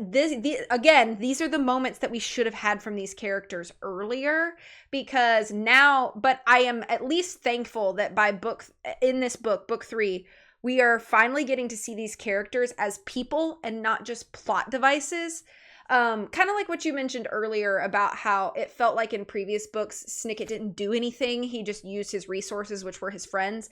these are the moments that we should have had from these characters earlier, because now, but I am at least thankful that in this book, book 3, we are finally getting to see these characters as people and not just plot devices. Kind of like what you mentioned earlier about how it felt like in previous books, Snicket didn't do anything. He just used his resources, which were his friends.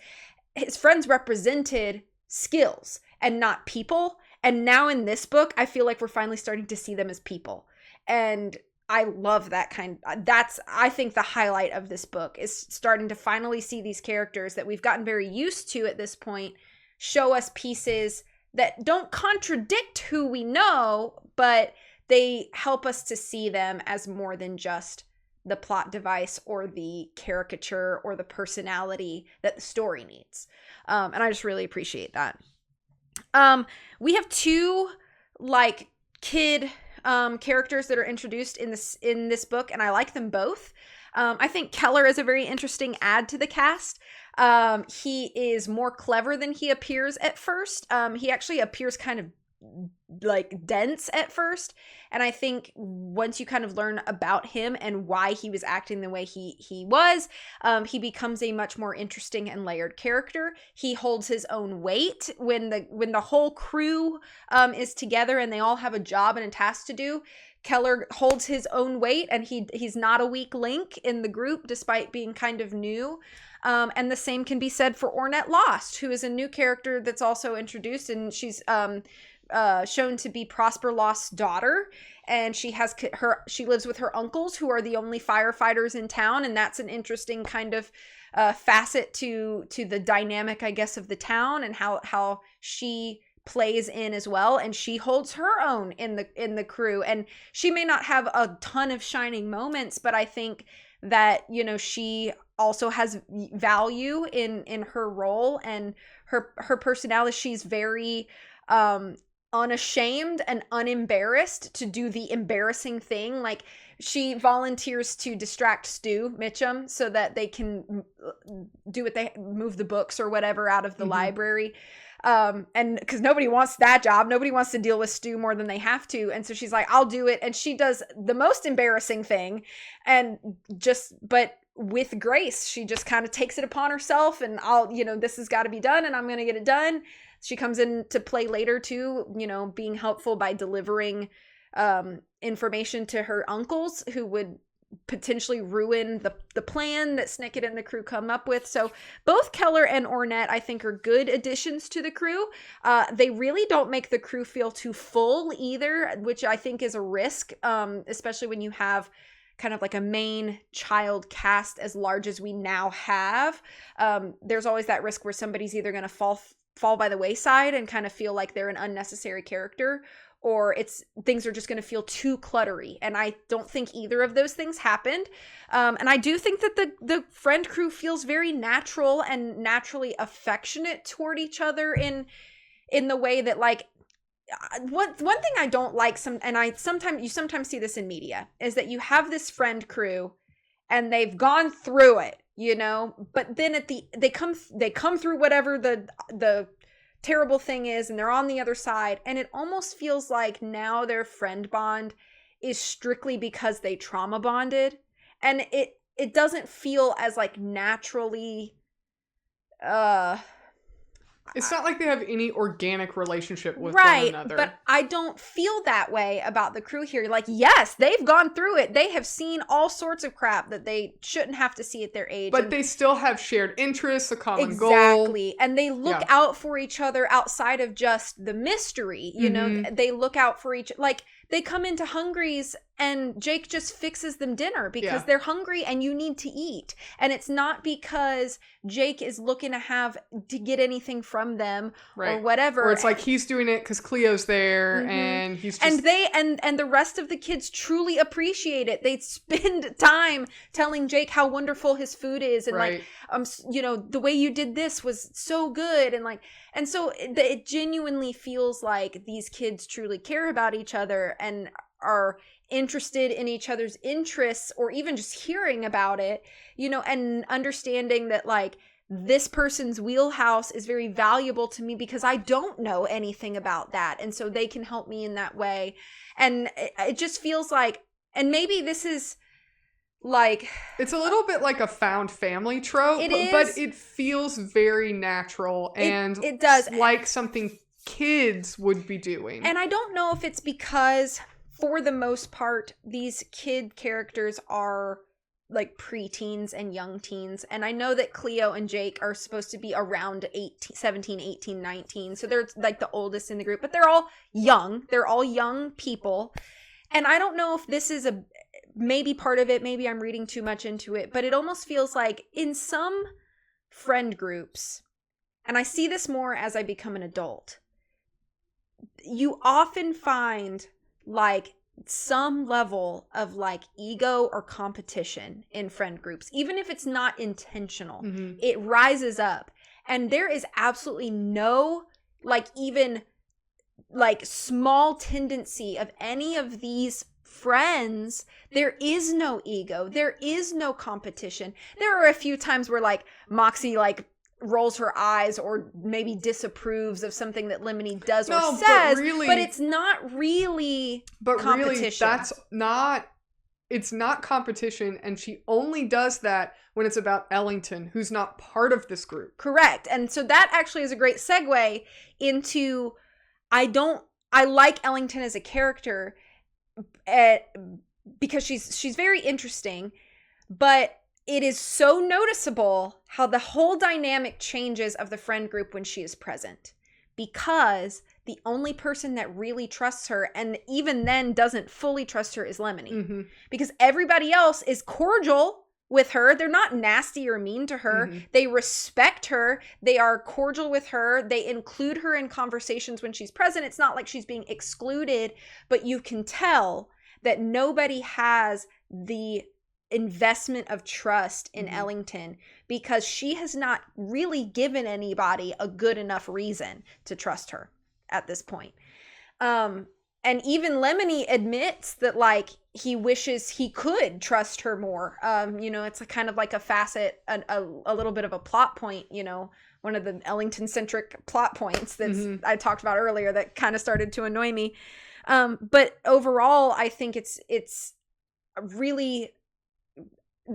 His friends represented skills and not people. And now in this book, I feel like we're finally starting to see them as people. And I love that that's, I think, the highlight of this book is starting to finally see these characters that we've gotten very used to at this point show us pieces that don't contradict who we know, but they help us to see them as more than just the plot device or the caricature or the personality that the story needs. And I just really appreciate that. We have 2 like kid characters that are introduced in this book, and I like them both. I think Keller is a very interesting add to the cast. He is more clever than he appears at first. He actually appears kind of like dense at first, and I think once you kind of learn about him and why he was acting the way he was, he becomes a much more interesting and layered character. He holds his own weight when the whole crew is together and they all have a job and a task to do. Keller holds his own weight, and he's not a weak link in the group despite being kind of new. And the same can be said for Ornette Lost, who is a new character that's also introduced, and she's shown to be Prosper Lost's daughter, and she lives with her uncles, who are the only firefighters in town, and that's an interesting kind of facet to the dynamic, I guess, of the town and how she plays in as well. And she holds her own in the crew, and she may not have a ton of shining moments, but I think that, you know, she also has value in her role and her personality. She's very unashamed and unembarrassed to do the embarrassing thing. Like, she volunteers to distract Stu Mitchum so that they can move the books or whatever out of the library. And because nobody wants that job, nobody wants to deal with Stu more than they have to. And so she's like, I'll do it. And she does the most embarrassing thing, but with grace, she just kind of takes it upon herself, and this has got to be done, and I'm going to get it done. She comes into play later too, being helpful by delivering information to her uncles who would potentially ruin the plan that Snicket and the crew come up with. So both Keller and Ornette, I think, are good additions to the crew. They really don't make the crew feel too full either, which I think is a risk, especially when you have kind of like a main child cast as large as we now have. There's always that risk where somebody's either going to fall by the wayside and kind of feel like they're an unnecessary character, or things are just going to feel too cluttery. And I don't think either of those things happened. And I do think that the friend crew feels very natural and naturally affectionate toward each other in the way that, like, one thing I don't like, you sometimes see this in media, is that you have this friend crew and they've gone through it, but then they come through whatever the terrible thing is, and they're on the other side, and it almost feels like now their friend bond is strictly because they trauma bonded, and it doesn't feel as like naturally it's not like they have any organic relationship with one another. But I don't feel that way about the crew here. Like, yes, they've gone through it. They have seen all sorts of crap that they shouldn't have to see at their age. But they still have shared interests, a common goal. Exactly. And they look out for each other outside of just the mystery. You know, they look out for each, like, they come into Hungry's and Jake just fixes them dinner because they're hungry and you need to eat. And it's not because Jake is looking to get anything from them or whatever. Or it's like he's doing it because Cleo's there and he's just... And they and the rest of the kids truly appreciate it. They spend time telling Jake how wonderful his food is and like, you know, the way you did this was so good. And so it genuinely feels like these kids truly care about each other and are interested in each other's interests, or even just hearing about it, you know, and understanding that like this person's wheelhouse is very valuable to me because I don't know anything about that. And so they can help me in that way. And it just feels like, and maybe this is like... It's a little bit like a found family trope, but it feels very natural and it does, like something kids would be doing. And I don't know if it's because for the most part, these kid characters are like preteens and young teens. And I know that Cleo and Jake are supposed to be around 17, 18, 19. So they're like the oldest in the group, but they're all young. They're all young people. And I don't know if this is maybe part of it. Maybe I'm reading too much into it, but it almost feels like in some friend groups, and I see this more as I become an adult, you often find like some level of like ego or competition in friend groups, even if it's not intentional. It rises up, and there is absolutely no like even like small tendency of any of these friends. There is no ego, there is no competition. There are a few times where like Moxie like rolls her eyes or maybe disapproves of something that Lemony does or says, but it's not really competition. Really, it's not competition, and she only does that when it's about Ellington, who's not part of this group. Correct. And so that actually is a great segue into, I like Ellington as a character because she's very interesting, but it is so noticeable how the whole dynamic changes of the friend group when she is present, because the only person that really trusts her, and even then doesn't fully trust her, is Lemony. Because everybody else is cordial with her. They're not nasty or mean to her. They respect her. They are cordial with her. They include her in conversations when she's present. It's not like she's being excluded, but you can tell that nobody has the investment of trust in Ellington, because she has not really given anybody a good enough reason to trust her at this point. And even Lemony admits that like he wishes he could trust her more. You know, it's a kind of like a facet, a little bit of a plot point, you know, one of the Ellington centric plot points that I talked about earlier that kind of started to annoy me. But overall, I think it's really,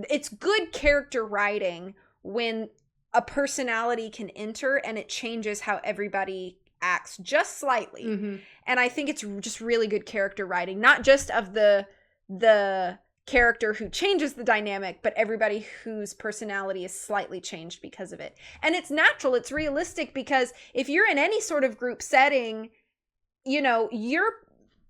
it's good character writing when a personality can enter and it changes how everybody acts just slightly. And I think it's just really good character writing, not just of the character who changes the dynamic, but everybody whose personality is slightly changed because of it. And it's natural, it's realistic, because if you're in any sort of group setting, you know,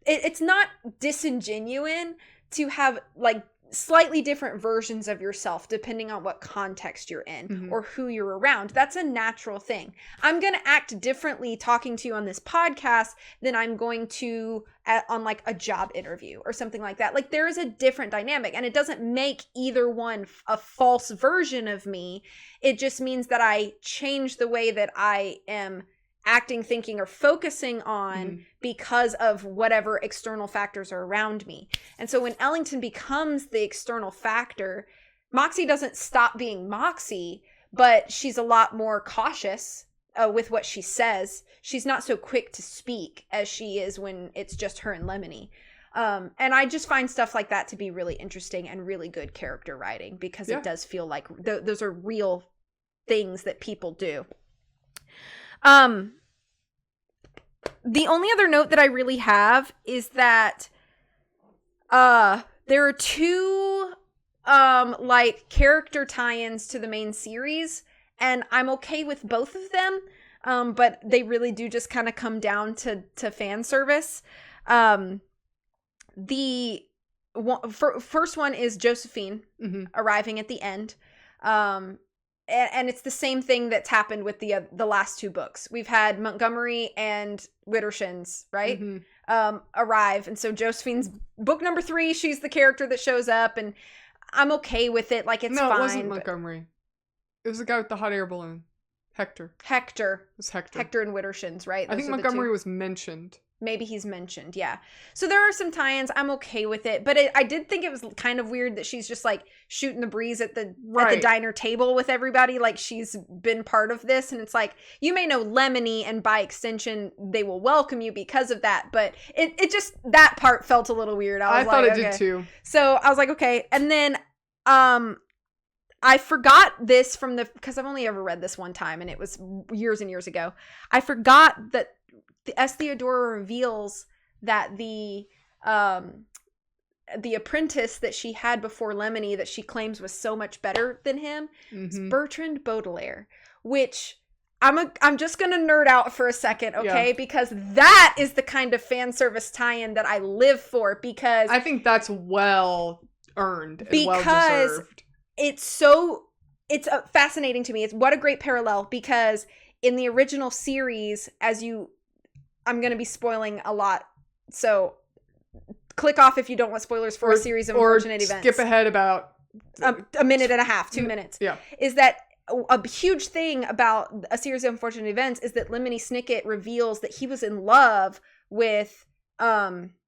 it's not disingenuine to have like slightly different versions of yourself depending on what context you're in or who you're around. That's a natural thing. I'm going to act differently talking to you on this podcast than I'm going to on like a job interview or something like that. Like there is a different dynamic, and it doesn't make either one a false version of me. It just means that I change the way that I am acting, thinking, or focusing on because of whatever external factors are around me. And so when Ellington becomes the external factor, Moxie doesn't stop being Moxie, but she's a lot more cautious with what she says. She's not so quick to speak as she is when it's just her and Lemony. And I just find stuff like that to be really interesting and really good character writing, because it does feel like those are real things that people do. The only other note that I really have is that there are two like character tie-ins to the main series, and I'm okay with both of them, but they really do just kind of come down to fan service. The first one is Josephine arriving at the end, and it's the same thing that's happened with the last two books. We've had Montgomery and Wittershins, right? Arrive, and so Josephine's book number 3. She's the character that shows up, and I'm okay with it. Like, it's fine. No, it wasn't Montgomery. It was the guy with the hot air balloon. Hector. It was Hector. Hector and Wittershins, right? I think Montgomery was mentioned. Maybe he's mentioned, yeah. So there are some tie-ins. I'm okay with it, but I did think it was kind of weird that she's just like shooting the breeze at the diner table with everybody, like she's been part of this. And it's like, you may know Lemony, and by extension, they will welcome you because of that. But it just, that part felt a little weird. I thought it did too. So I was like, okay. And then I forgot this because I've only ever read this one time, and it was years and years ago. I forgot that S. Theodora reveals that the apprentice that she had before Lemony, that she claims was so much better than him, is Bertrand Baudelaire, which I'm just gonna nerd out for a second, okay? Yeah. Because that is the kind of fan service tie-in that I live for, because I think that's well earned and well deserved. It's fascinating to me. It's what a great parallel, because in the original series, I'm going to be spoiling a lot, so click off if you don't want spoilers for a series of unfortunate events. Skip ahead about a minute and a half, 2 minutes. Yeah. Is that a huge thing about a series of unfortunate events is that Lemony Snicket reveals that he was in love with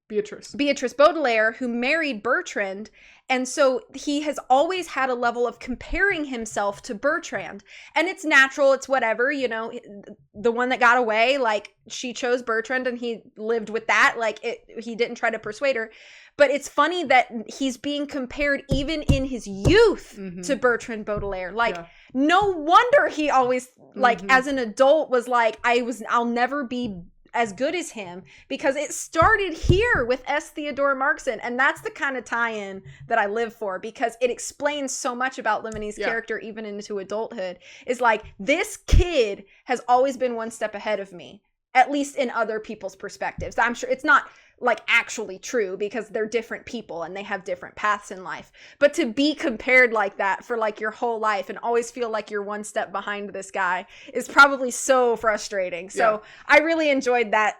Beatrice Baudelaire, who married Bertrand. And so he has always had a level of comparing himself to Bertrand. And it's natural, it's whatever, the one that got away, like, she chose Bertrand and he lived with that. Like, he didn't try to persuade her. But it's funny that he's being compared even in his youth to Bertrand Baudelaire. Like, no wonder he always, like, as an adult was like, I'll never be as good as him, because it started here with S. Theodora Markson. And that's the kind of tie-in that I live for, because it explains so much about Lemony's character even into adulthood. Is like, this kid has always been one step ahead of me, at least in other people's perspectives. I'm sure it's not like actually true, because they're different people and they have different paths in life. But to be compared like that for like your whole life and always feel like you're one step behind this guy is probably so frustrating. So I really enjoyed that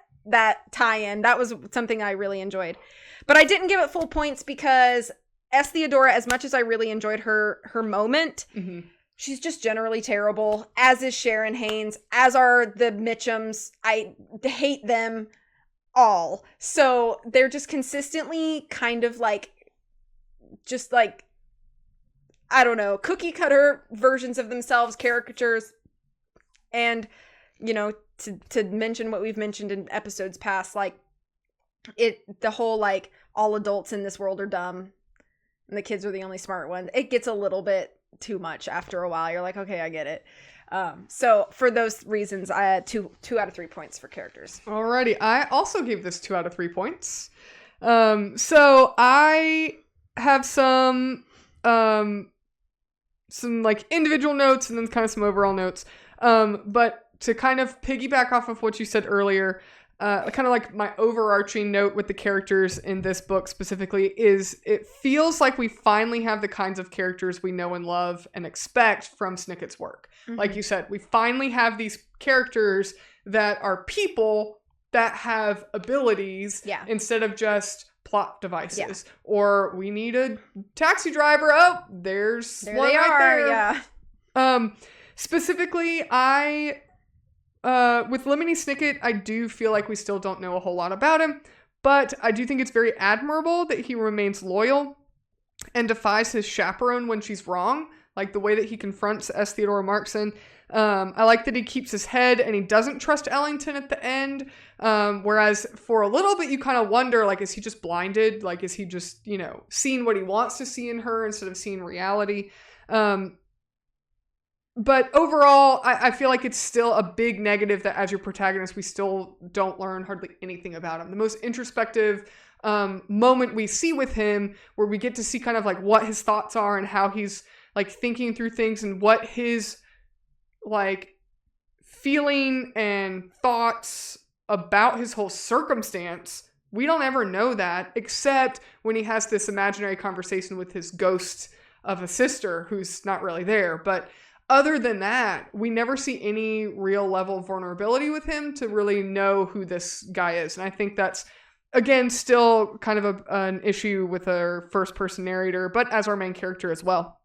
tie-in. That was something I really enjoyed. But I didn't give it full points, because S. Theodora, as much as I really enjoyed her moment, she's just generally terrible, as is Sharon Haynes, as are the Mitchums. I hate them all. So they're just consistently kind of like, just like, I don't know, cookie cutter versions of themselves, caricatures. And, to mention what we've mentioned in episodes past, like, the whole, like, all adults in this world are dumb and the kids are the only smart ones. It gets a little bit too much after a while. You're like, okay, I get it. So for those reasons, I had two out of 3 points for characters. Alrighty. I also gave this 2 out of 3 points. So I have some like individual notes and then kind of some overall notes. But to kind of piggyback off of what you said earlier, kind of like my overarching note with the characters in this book specifically is it feels like we finally have the kinds of characters we know and love and expect from Snicket's work. Like you said, we finally have these characters that are people that have abilities instead of just plot devices. Or we need a taxi driver. Oh, there one they right are, there. Specifically, with Lemony Snicket, I do feel like we still don't know a whole lot about him, but I do think it's very admirable that he remains loyal and defies his chaperone when she's wrong, like the way that he confronts S. Theodora Markson. I like that he keeps his head and he doesn't trust Ellington at the end. Whereas for a little bit, you kind of wonder, like, is he just blinded? Like, is he just, seeing what he wants to see in her instead of seeing reality? But overall, I feel like it's still a big negative that as your protagonist, we still don't learn hardly anything about him. The most introspective moment we see with him, where we get to see kind of like what his thoughts are and how he's like thinking through things and what his like feeling and thoughts about his whole circumstance. We don't ever know that except when he has this imaginary conversation with his ghost of a sister who's not really there. But other than that, we never see any real level of vulnerability with him to really know who this guy is. And I think that's, again, still kind of an issue with our first person narrator, but as our main character as well.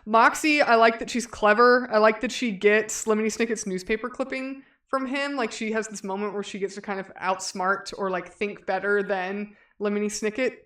Moxie, I like that she's clever. I like that she gets Lemony Snicket's newspaper clipping from him. Like, she has this moment where she gets to kind of outsmart or like think better than Lemony Snicket.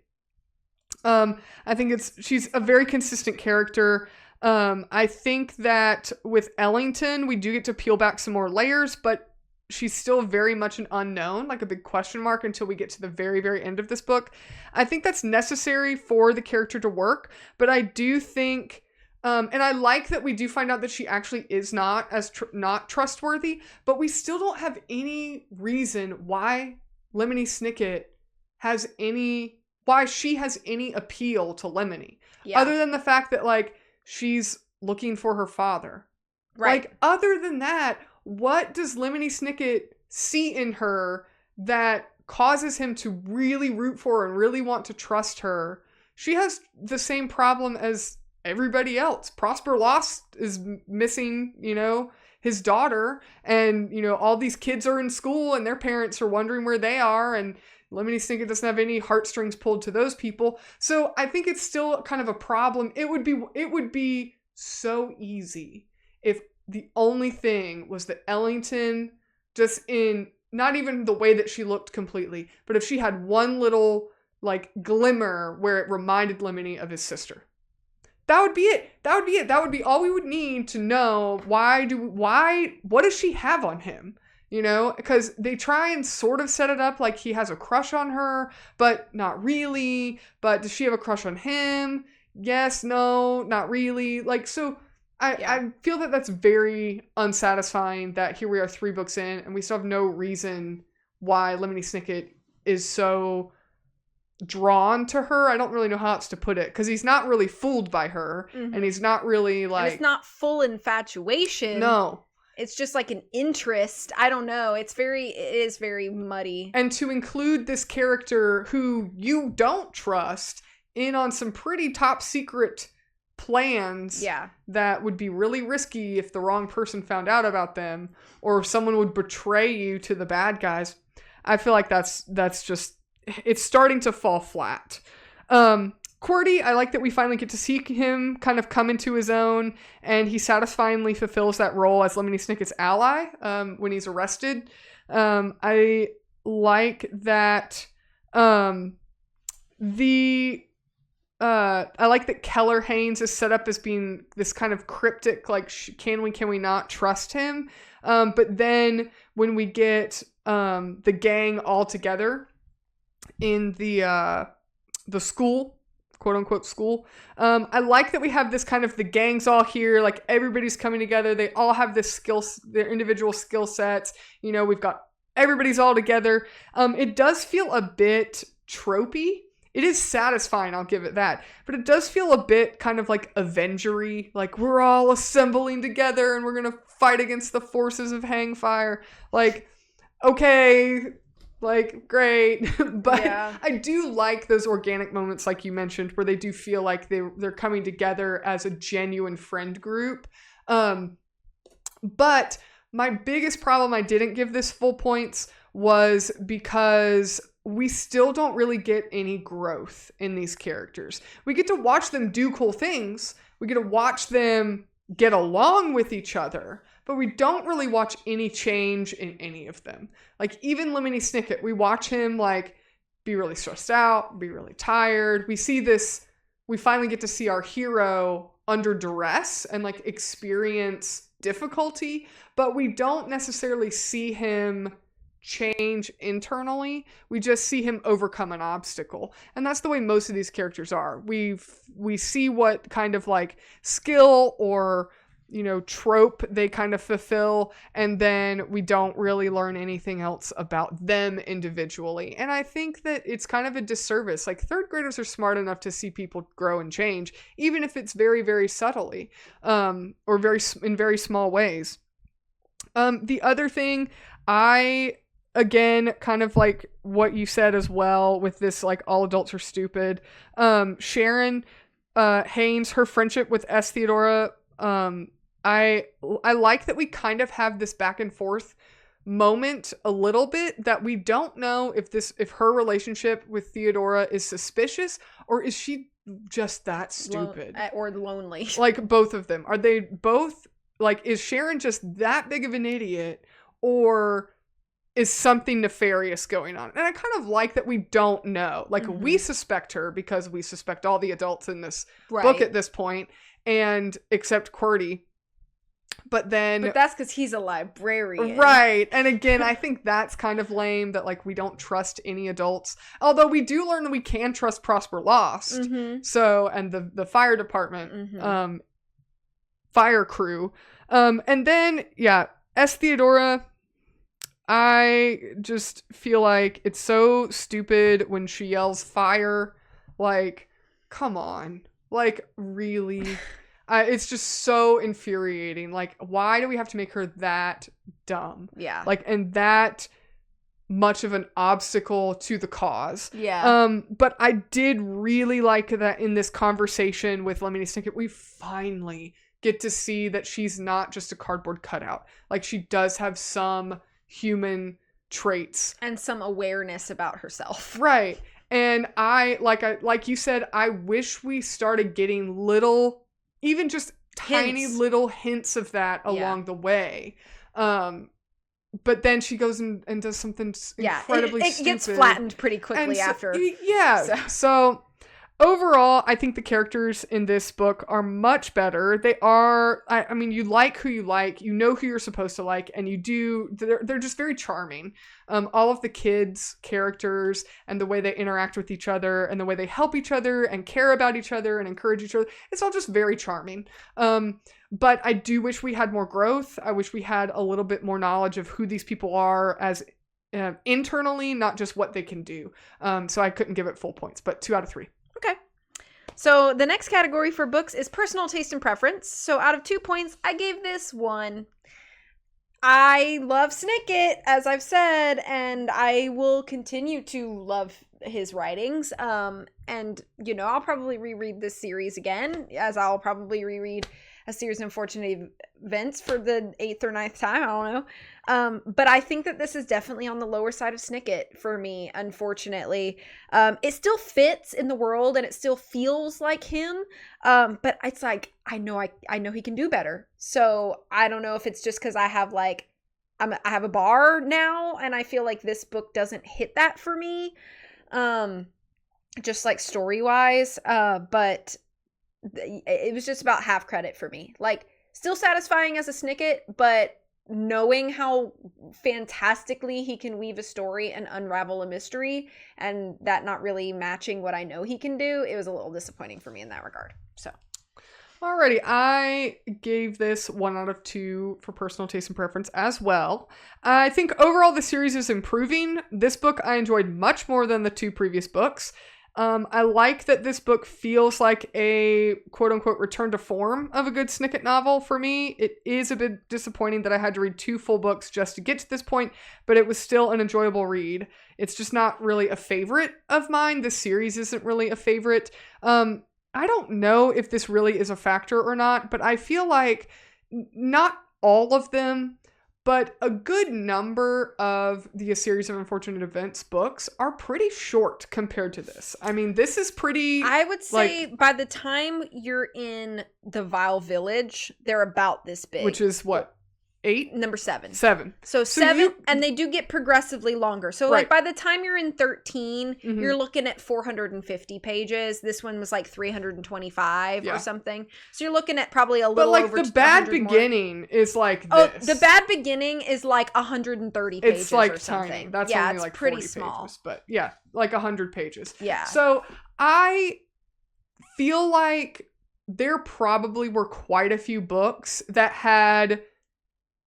I think she's a very consistent character. I think that with Ellington, we do get to peel back some more layers, but she's still very much an unknown, like a big question mark until we get to the very, very end of this book. I think that's necessary for the character to work, but I do think, and I like that we do find out that she actually is not as not trustworthy, but we still don't have any reason why Lemony Snicket why she has any appeal to Lemony. Yeah. Other than the fact that, like, she's looking for her father. Right. Like, other than that, what does Lemony Snicket see in her that causes him to really root for her and really want to trust her? She has the same problem as everybody else. Prosper Lost is missing, his daughter, and, all these kids are in school and their parents are wondering where they are, and Lemony Snicket doesn't have any heartstrings pulled to those people. So I think it's still kind of a problem. It would be so easy if the only thing was that Ellington, just in not even the way that she looked completely, but if she had one little like glimmer where it reminded Lemony of his sister. That would be it. That would be all we would need to know. What does she have on him? Because they try and sort of set it up like he has a crush on her, but not really. But does she have a crush on him? Yes, no, not really. Like, so I feel that that's very unsatisfying that here we are 3 books in and we still have no reason why Lemony Snicket is so drawn to her. I don't really know how else to put it, because he's not really fooled by her, and he's not really like... And it's not full infatuation. No. It's just like an interest. I don't know. It is very muddy. And to include this character who you don't trust in on some pretty top secret plans that would be really risky if the wrong person found out about them, or if someone would betray you to the bad guys. I feel like that's just, it's starting to fall flat. Cordy, I like that we finally get to see him kind of come into his own, and he satisfyingly fulfills that role as Lemony Snicket's ally when he's arrested. I like that I like that Keller Haynes is set up as being this kind of cryptic, like, can we not trust him? But then when we get the gang all together in the school, quote unquote school. I like that we have this kind of, the gang's all here, like everybody's coming together. They all have their individual skill sets. We've got everybody's all together. It does feel a bit tropey. It is satisfying, I'll give it that. But it does feel a bit kind of like Avengery, like we're all assembling together and we're going to fight against the forces of Hangfire. Like, okay, like, great. But I do like those organic moments, like you mentioned, where they do feel like they're coming together as a genuine friend group. But my biggest problem, I didn't give this full points, was because we still don't really get any growth in these characters. We get to watch them do cool things. We get to watch them get along with each other, but we don't really watch any change in any of them. Like, even Lemony Snicket, we watch him like be really stressed out, be really tired. We finally get to see our hero under duress and like experience difficulty, but we don't necessarily see him change internally. We just see him overcome an obstacle. And that's the way most of these characters are. We see what kind of like skill or, you know, trope they kind of fulfill, and then we don't really learn anything else about them individually. And I think that it's kind of a disservice. Like, third graders are smart enough to see people grow and change, even if it's very, very subtly, or in very small ways. The other thing, again, kind of like what you said as well with this, like, all adults are stupid. Sharon Haynes, her friendship with S. Theodora, I like that we kind of have this back and forth moment a little bit, that we don't know if her relationship with Theodora is suspicious, or is she just that stupid or lonely. Like, both of them. Are they both, like, is Sharon just that big of an idiot, or is something nefarious going on? And I kind of like that we don't know. Like, we suspect her because we suspect all the adults in this book at this point, and except QWERTY. But that's because he's a librarian. Right. And again, I think that's kind of lame that, like, we don't trust any adults. Although we do learn that we can trust Prosper Lost. So, and the fire department, fire crew. And then, yeah, S. Theodora, I just feel like it's so stupid when she yells fire. Like, come on. Like, really? It's just so infuriating. Like, why do we have to make her that dumb? Yeah. Like, and that much of an obstacle to the cause. Yeah. But I did really like that in this conversation with Lemony Snicket, we finally get to see that she's not just a cardboard cutout. Like, she does have some human traits. And some awareness about herself. Right. And like you said, I wish we started getting little, even just tiny little hints of that along the way. But then she goes and does something incredibly stupid. It gets flattened pretty quickly after. Yeah. So overall, I think the characters in this book are much better. They are, I mean, you like who you like, you know who you're supposed to like, and they're just very charming. All of the kids' characters and the way they interact with each other and the way they help each other and care about each other and encourage each other, it's all just very charming. But I do wish we had more growth. I wish we had a little bit more knowledge of who these people are as internally, not just what they can do. So I couldn't give it full points, but 2 out of 3. Okay. So the next category for books is personal taste and preference. So out of 2 points, I gave this 1. I love Snicket, as I've said, and I will continue to love his writings. And, you know, I'll probably reread this series again, as I'll probably reread A Series of Unfortunate Events for the 8th or 9th time. I don't know. But I think that this is definitely on the lower side of Snicket for me, unfortunately. It still fits in the world and it still feels like him. But it's like, I know he can do better. So I don't know if it's just because I have I have a bar now and I feel like this book doesn't hit that for me. Just like story wise. But it was just about half credit for me. Like, still satisfying as a Snicket, but knowing how fantastically he can weave a story and unravel a mystery, and that not really matching what I know he can do, it was a little disappointing for me in that regard. So, alrighty, I gave this 1 out of 2 for personal taste and preference as well. I think overall the series is improving. This book I enjoyed much more than the 2 previous books. I like that this book feels like a quote-unquote return to form of a good Snicket novel for me. It is a bit disappointing that I had to read 2 full books just to get to this point, but it was still an enjoyable read. It's just not really a favorite of mine. This series isn't really a favorite. I don't know if this really is a factor or not, but I feel like not all of them, but a good number of the A Series of Unfortunate Events books are pretty short compared to this. I mean, this is pretty... I would say by the time you're in the Vile Village, they're about this big. Which is what? 8? Number 7. 7. So 7, and they do get progressively longer. So like by the time you're in 13, you're looking at 450 pages. This one was like 325 or something. So you're looking at probably a little over. But like the bad beginning is like this. Oh, the bad beginning is like 130 pages. It's like or something. Tiny. That's only it's like pretty 40 small. Pages, but yeah, like 100 pages. Yeah. So I feel like there probably were quite a few books that had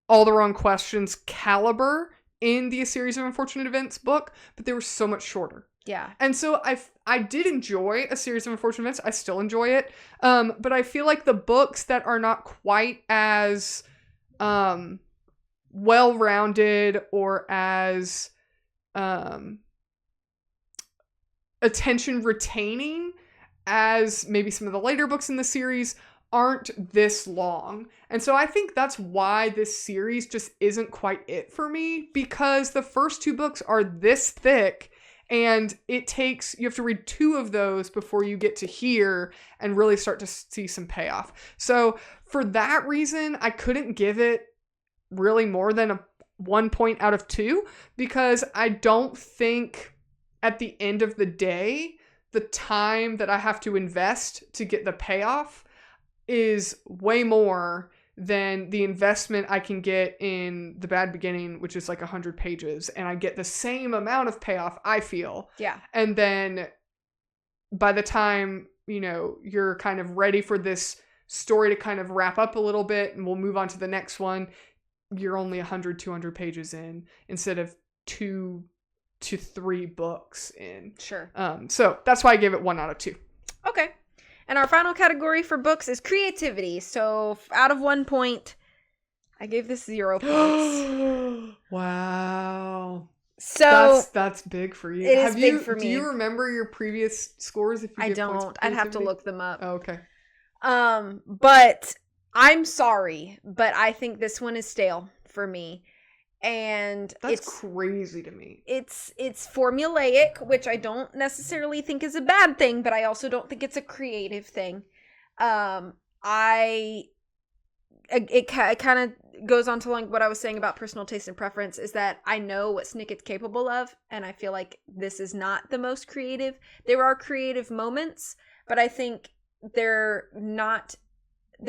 All the Wrong Questions caliber in the A Series of Unfortunate Events book, but they were so much shorter. Yeah. And so I did enjoy A Series of Unfortunate Events. I still enjoy it. But I feel like the books that are not quite as well-rounded or as attention-retaining as maybe some of the later books in the series aren't this long. And so I think that's why this series just isn't quite it for me, because the first 2 books are this thick and you have to read 2 of those before you get to here and really start to see some payoff. So for that reason, I couldn't give it really more than a 1 point out of 2, because I don't think at the end of the day, the time that I have to invest to get the payoff is way more than the investment I can get in The Bad Beginning, which is like 100 pages, and I get the same amount of payoff, I feel. Yeah. And then by the time, you're kind of ready for this story to kind of wrap up a little bit and we'll move on to the next one, you're only 100, 200 pages in instead of 2 to 3 books in. Sure. So that's why I gave it 1 out of 2. Okay. And our final category for books is creativity. So out of 1 point, I gave this 0 points. Wow. So that's big for you. It is big for me. Do you remember your previous scores? I don't. I'd have to look them up. Oh, okay. But I'm sorry, but I think this one is stale for me. And that's crazy to me. It's formulaic, which I don't necessarily think is a bad thing, but I also don't think it's a creative thing. It kind of goes on to like what I was saying about personal taste and preference, is that I know what Snicket's capable of, and I feel like this is not the most creative. There are creative moments, but I think they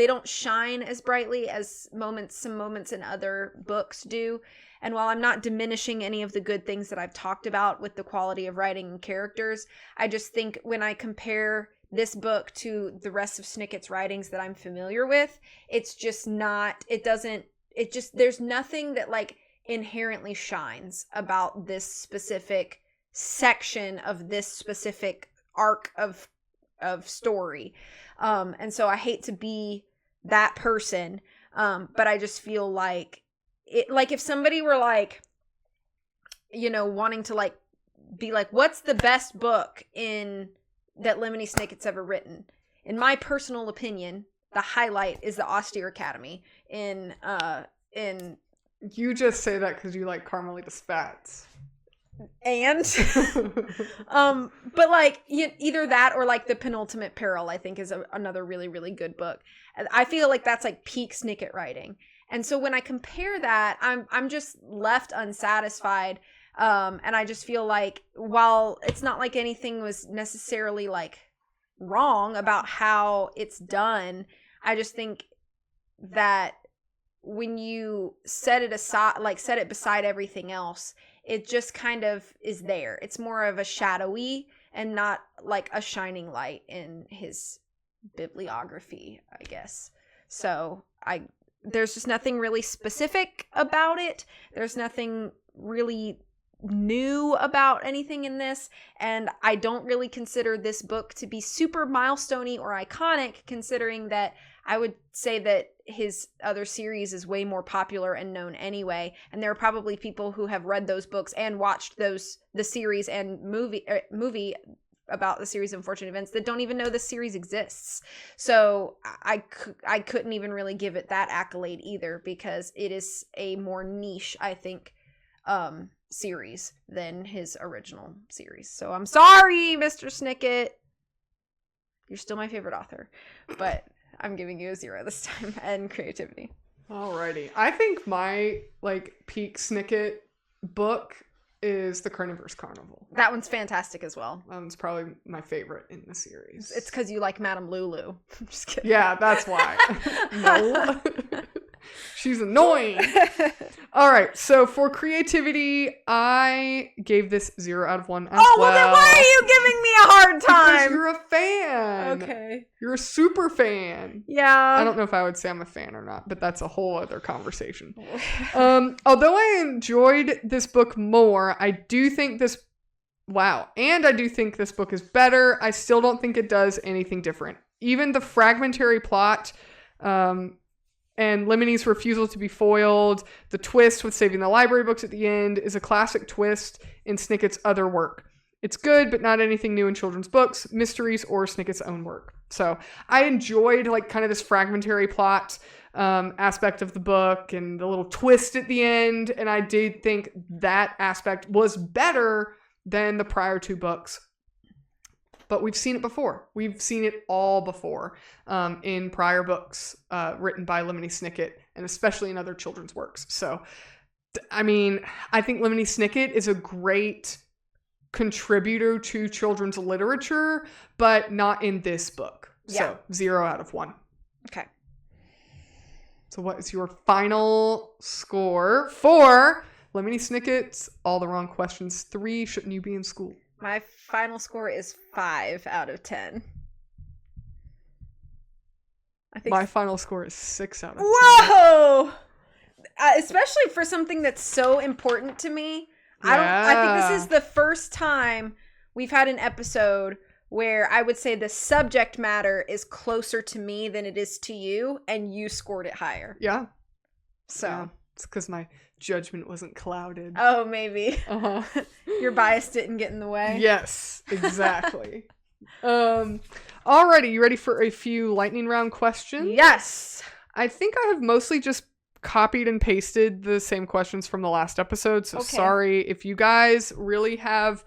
don't shine as brightly as some moments in other books do. And while I'm not diminishing any of the good things that I've talked about with the quality of writing and characters, I just think when I compare this book to the rest of Snicket's writings that I'm familiar with, it's just not, there's nothing that like inherently shines about this specific section of this specific arc of story. And so I hate to be that person, but I just feel like if somebody were like, wanting to like be like, what's the best book that Lemony Snicket's ever written? In my personal opinion, the highlight is The Austere Academy. In you just say that because you like Carmelita Spatz. And but like either that or like The Penultimate Peril, I think is another really, really good book. I feel like that's like peak Snicket writing. And so when I compare that, I'm just left unsatisfied. And I just feel like while it's not like anything was necessarily like wrong about how it's done, I just think that when you set it aside, like set it beside everything else, it just kind of is there. It's more of a shadowy and not like a shining light in his bibliography, I guess. So there's just nothing really specific about it. There's nothing really new about anything in this, and I don't really consider this book to be super milestone-y or iconic, considering that I would say that his other series is way more popular and known anyway, and there are probably people who have read those books and watched the series and movie about the series of unfortunate events that don't even know this series exists. So I couldn't even really give it that accolade either, because it is a more niche, I think, series than his original series. So I'm sorry, Mr. Snicket. You're still my favorite author, but I'm giving you a 0 this time. And creativity. Alrighty. I think my peak Snicket book is The Carnivorous Carnival. That one's fantastic as well. That one's probably my favorite in the series. It's because you like Madame Lulu. I'm just kidding. Yeah, that's why. No. She's annoying. All right. So for creativity, I gave this 0 out of 1 as well. Oh, well then why are you giving me a hard time? Because you're a fan. Okay. You're a super fan. Yeah. I don't know if I would say I'm a fan or not, but that's a whole other conversation. Although I enjoyed this book more, I do think this book is better. I still don't think it does anything different. Even the fragmentary plot, and Lemony's refusal to be foiled, the twist with saving the library books at the end, is a classic twist in Snicket's other work. It's good, but not anything new in children's books, mysteries, or Snicket's own work. So I enjoyed kind of this fragmentary plot aspect of the book and the little twist at the end. And I did think that aspect was better than the prior 2 books. But we've seen it before. We've seen it all before in prior books written by Lemony Snicket, and especially in other children's works. So, I mean, I think Lemony Snicket is a great contributor to children's literature, but not in this book. Yeah. So, 0 out of 1. Okay. So what is your final score for Lemony Snicket's All the Wrong Questions 3, Shouldn't You Be in School? My final score is 5 out of 10. I think My final score is 6 out of 10. Whoa! Especially for something that's so important to me. Yeah. I think this is the first time we've had an episode where I would say the subject matter is closer to me than it is to you, and you scored it higher. Yeah. So. Yeah. It's because my judgment wasn't clouded. Oh, maybe. Uh-huh. Your bias didn't get in the way. Yes, exactly. Alrighty, you ready for a few lightning round questions? Yes. I think I have mostly just copied and pasted the same questions from the last episode, so sorry if you guys really have,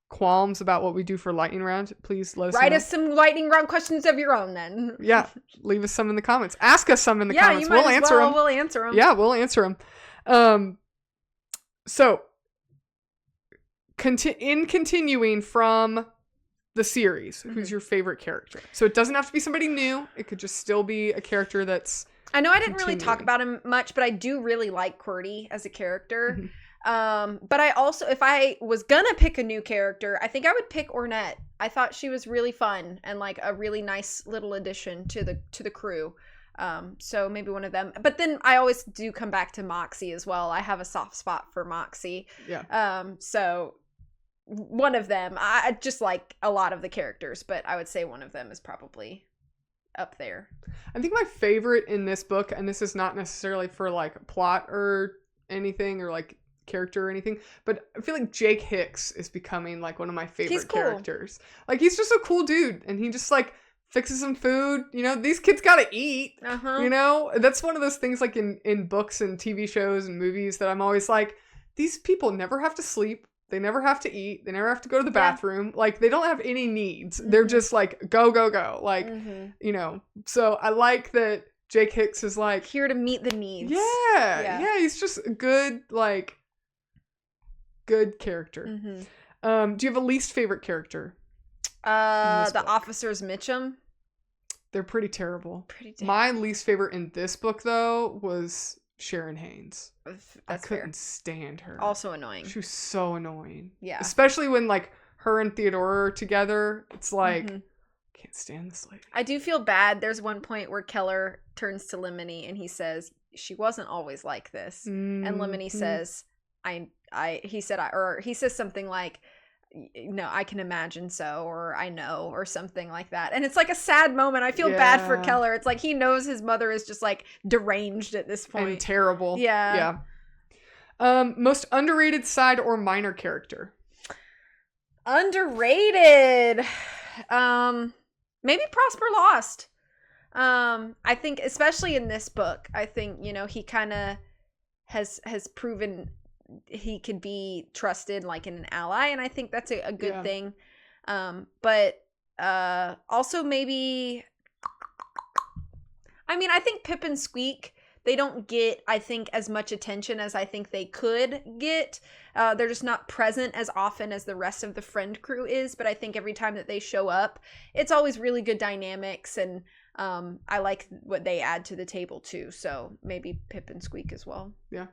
qualms about what we do for lightning round. Please let us Write know. us some lightning round questions of your own then. Yeah, leave us some in the comments. Ask us some in the comments. We'll answer them. We'll answer them. Yeah, we'll answer them. So, continuing from the series, who's your favorite character? So it doesn't have to be somebody new. It could just still be a character that's I know I didn't really talk about him much, but I do really like QWERTY as a character. Mm-hmm. But I also, if I was gonna pick a new character, I think I would pick Ornette. I thought she was really fun and like a really nice little addition to the crew. So maybe one of them. But then I always do come back to Moxie as well. I have a soft spot for Moxie. Yeah. So one of them. I just like a lot of the characters, but I would say one of them is probably up there. I think my favorite in this book, and this is not necessarily for like plot or anything or like character or anything, but I feel like Jake Hicks is becoming like one of my favorite characters. Like he's just a cool dude, and he just like fixes some food. These kids gotta eat. That's one of those things like in books and TV shows and movies that I'm always like, these people never have to sleep, they never have to eat, they never have to go to the bathroom. Like they don't have any needs. They're just like go like so I like that Jake Hicks is like here to meet the needs. Yeah, he's just a good character. Do you have a least favorite character? The officers Mitchum. They're pretty terrible. My least favorite in this book though was Sharon Haynes. I couldn't stand her. Also annoying. She was so annoying. Yeah. Especially when like her and Theodora are together. It's like can't stand this lady. I do feel bad. There's one point where Keller turns to Lemony and he says, "She wasn't always like this." And Lemony says, he says something like, "No, I can imagine so," or "I know," or something like that. And it's like a sad moment. I feel bad for Keller. It's like he knows his mother is just like deranged at this point. And terrible. Yeah. Most underrated side or minor character? Underrated. Maybe Prosper Lost. I think especially in this book, I think, he kind of has proven he could be trusted like in an ally, and I think that's a good thing. But also maybe I mean, I think Pip and Squeak, they don't get, I think, as much attention as I think they could get. They're just not present as often as the rest of the friend crew is, but I think every time that they show up, it's always really good dynamics, and I like what they add to the table too, so maybe Pip and Squeak as well. Yeah.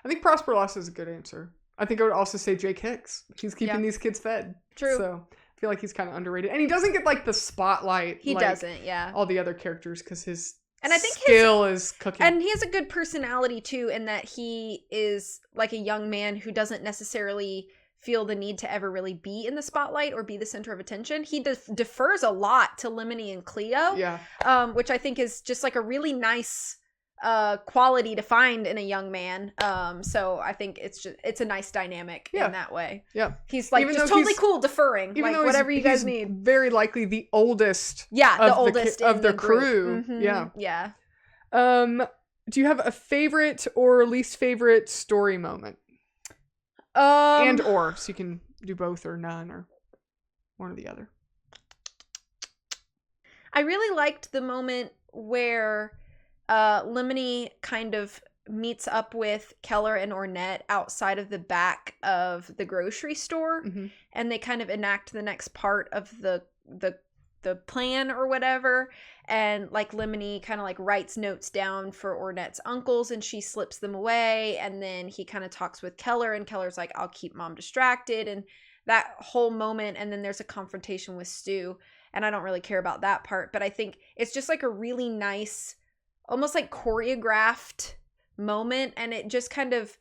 I think Prosper Loss is a good answer. I think I would also say Jake Hicks. He's keeping these kids fed. True. So I feel like he's kind of underrated. And he doesn't get like the spotlight. He doesn't, yeah. All the other characters, because his and I think skill is cooking. And he has a good personality too, in that he is like a young man who doesn't necessarily feel the need to ever really be in the spotlight or be the center of attention. He defers a lot to Lemony and Cleo, which I think is just like a really nice quality to find in a young man. So I think it's a nice dynamic in that way. Yeah, he's like just totally cool deferring, like whatever you guys need. Very likely the oldest. Yeah, the oldest of the crew. Mm-hmm. Yeah. Do you have a favorite or least favorite story moment? And or, so you can do both or none or one or the other. I really liked the moment where Lemony kind of meets up with Keller and Ornette outside of the back of the grocery store, and they kind of enact the next part of the plan or whatever, and like Lemony kind of like writes notes down for Ornette's uncles, and she slips them away, and then he kind of talks with Keller, and Keller's like, I'll keep mom distracted, and that whole moment, and then there's a confrontation with Stu, and I don't really care about that part, but I think it's just like a really nice, almost like choreographed moment, and it just kind of,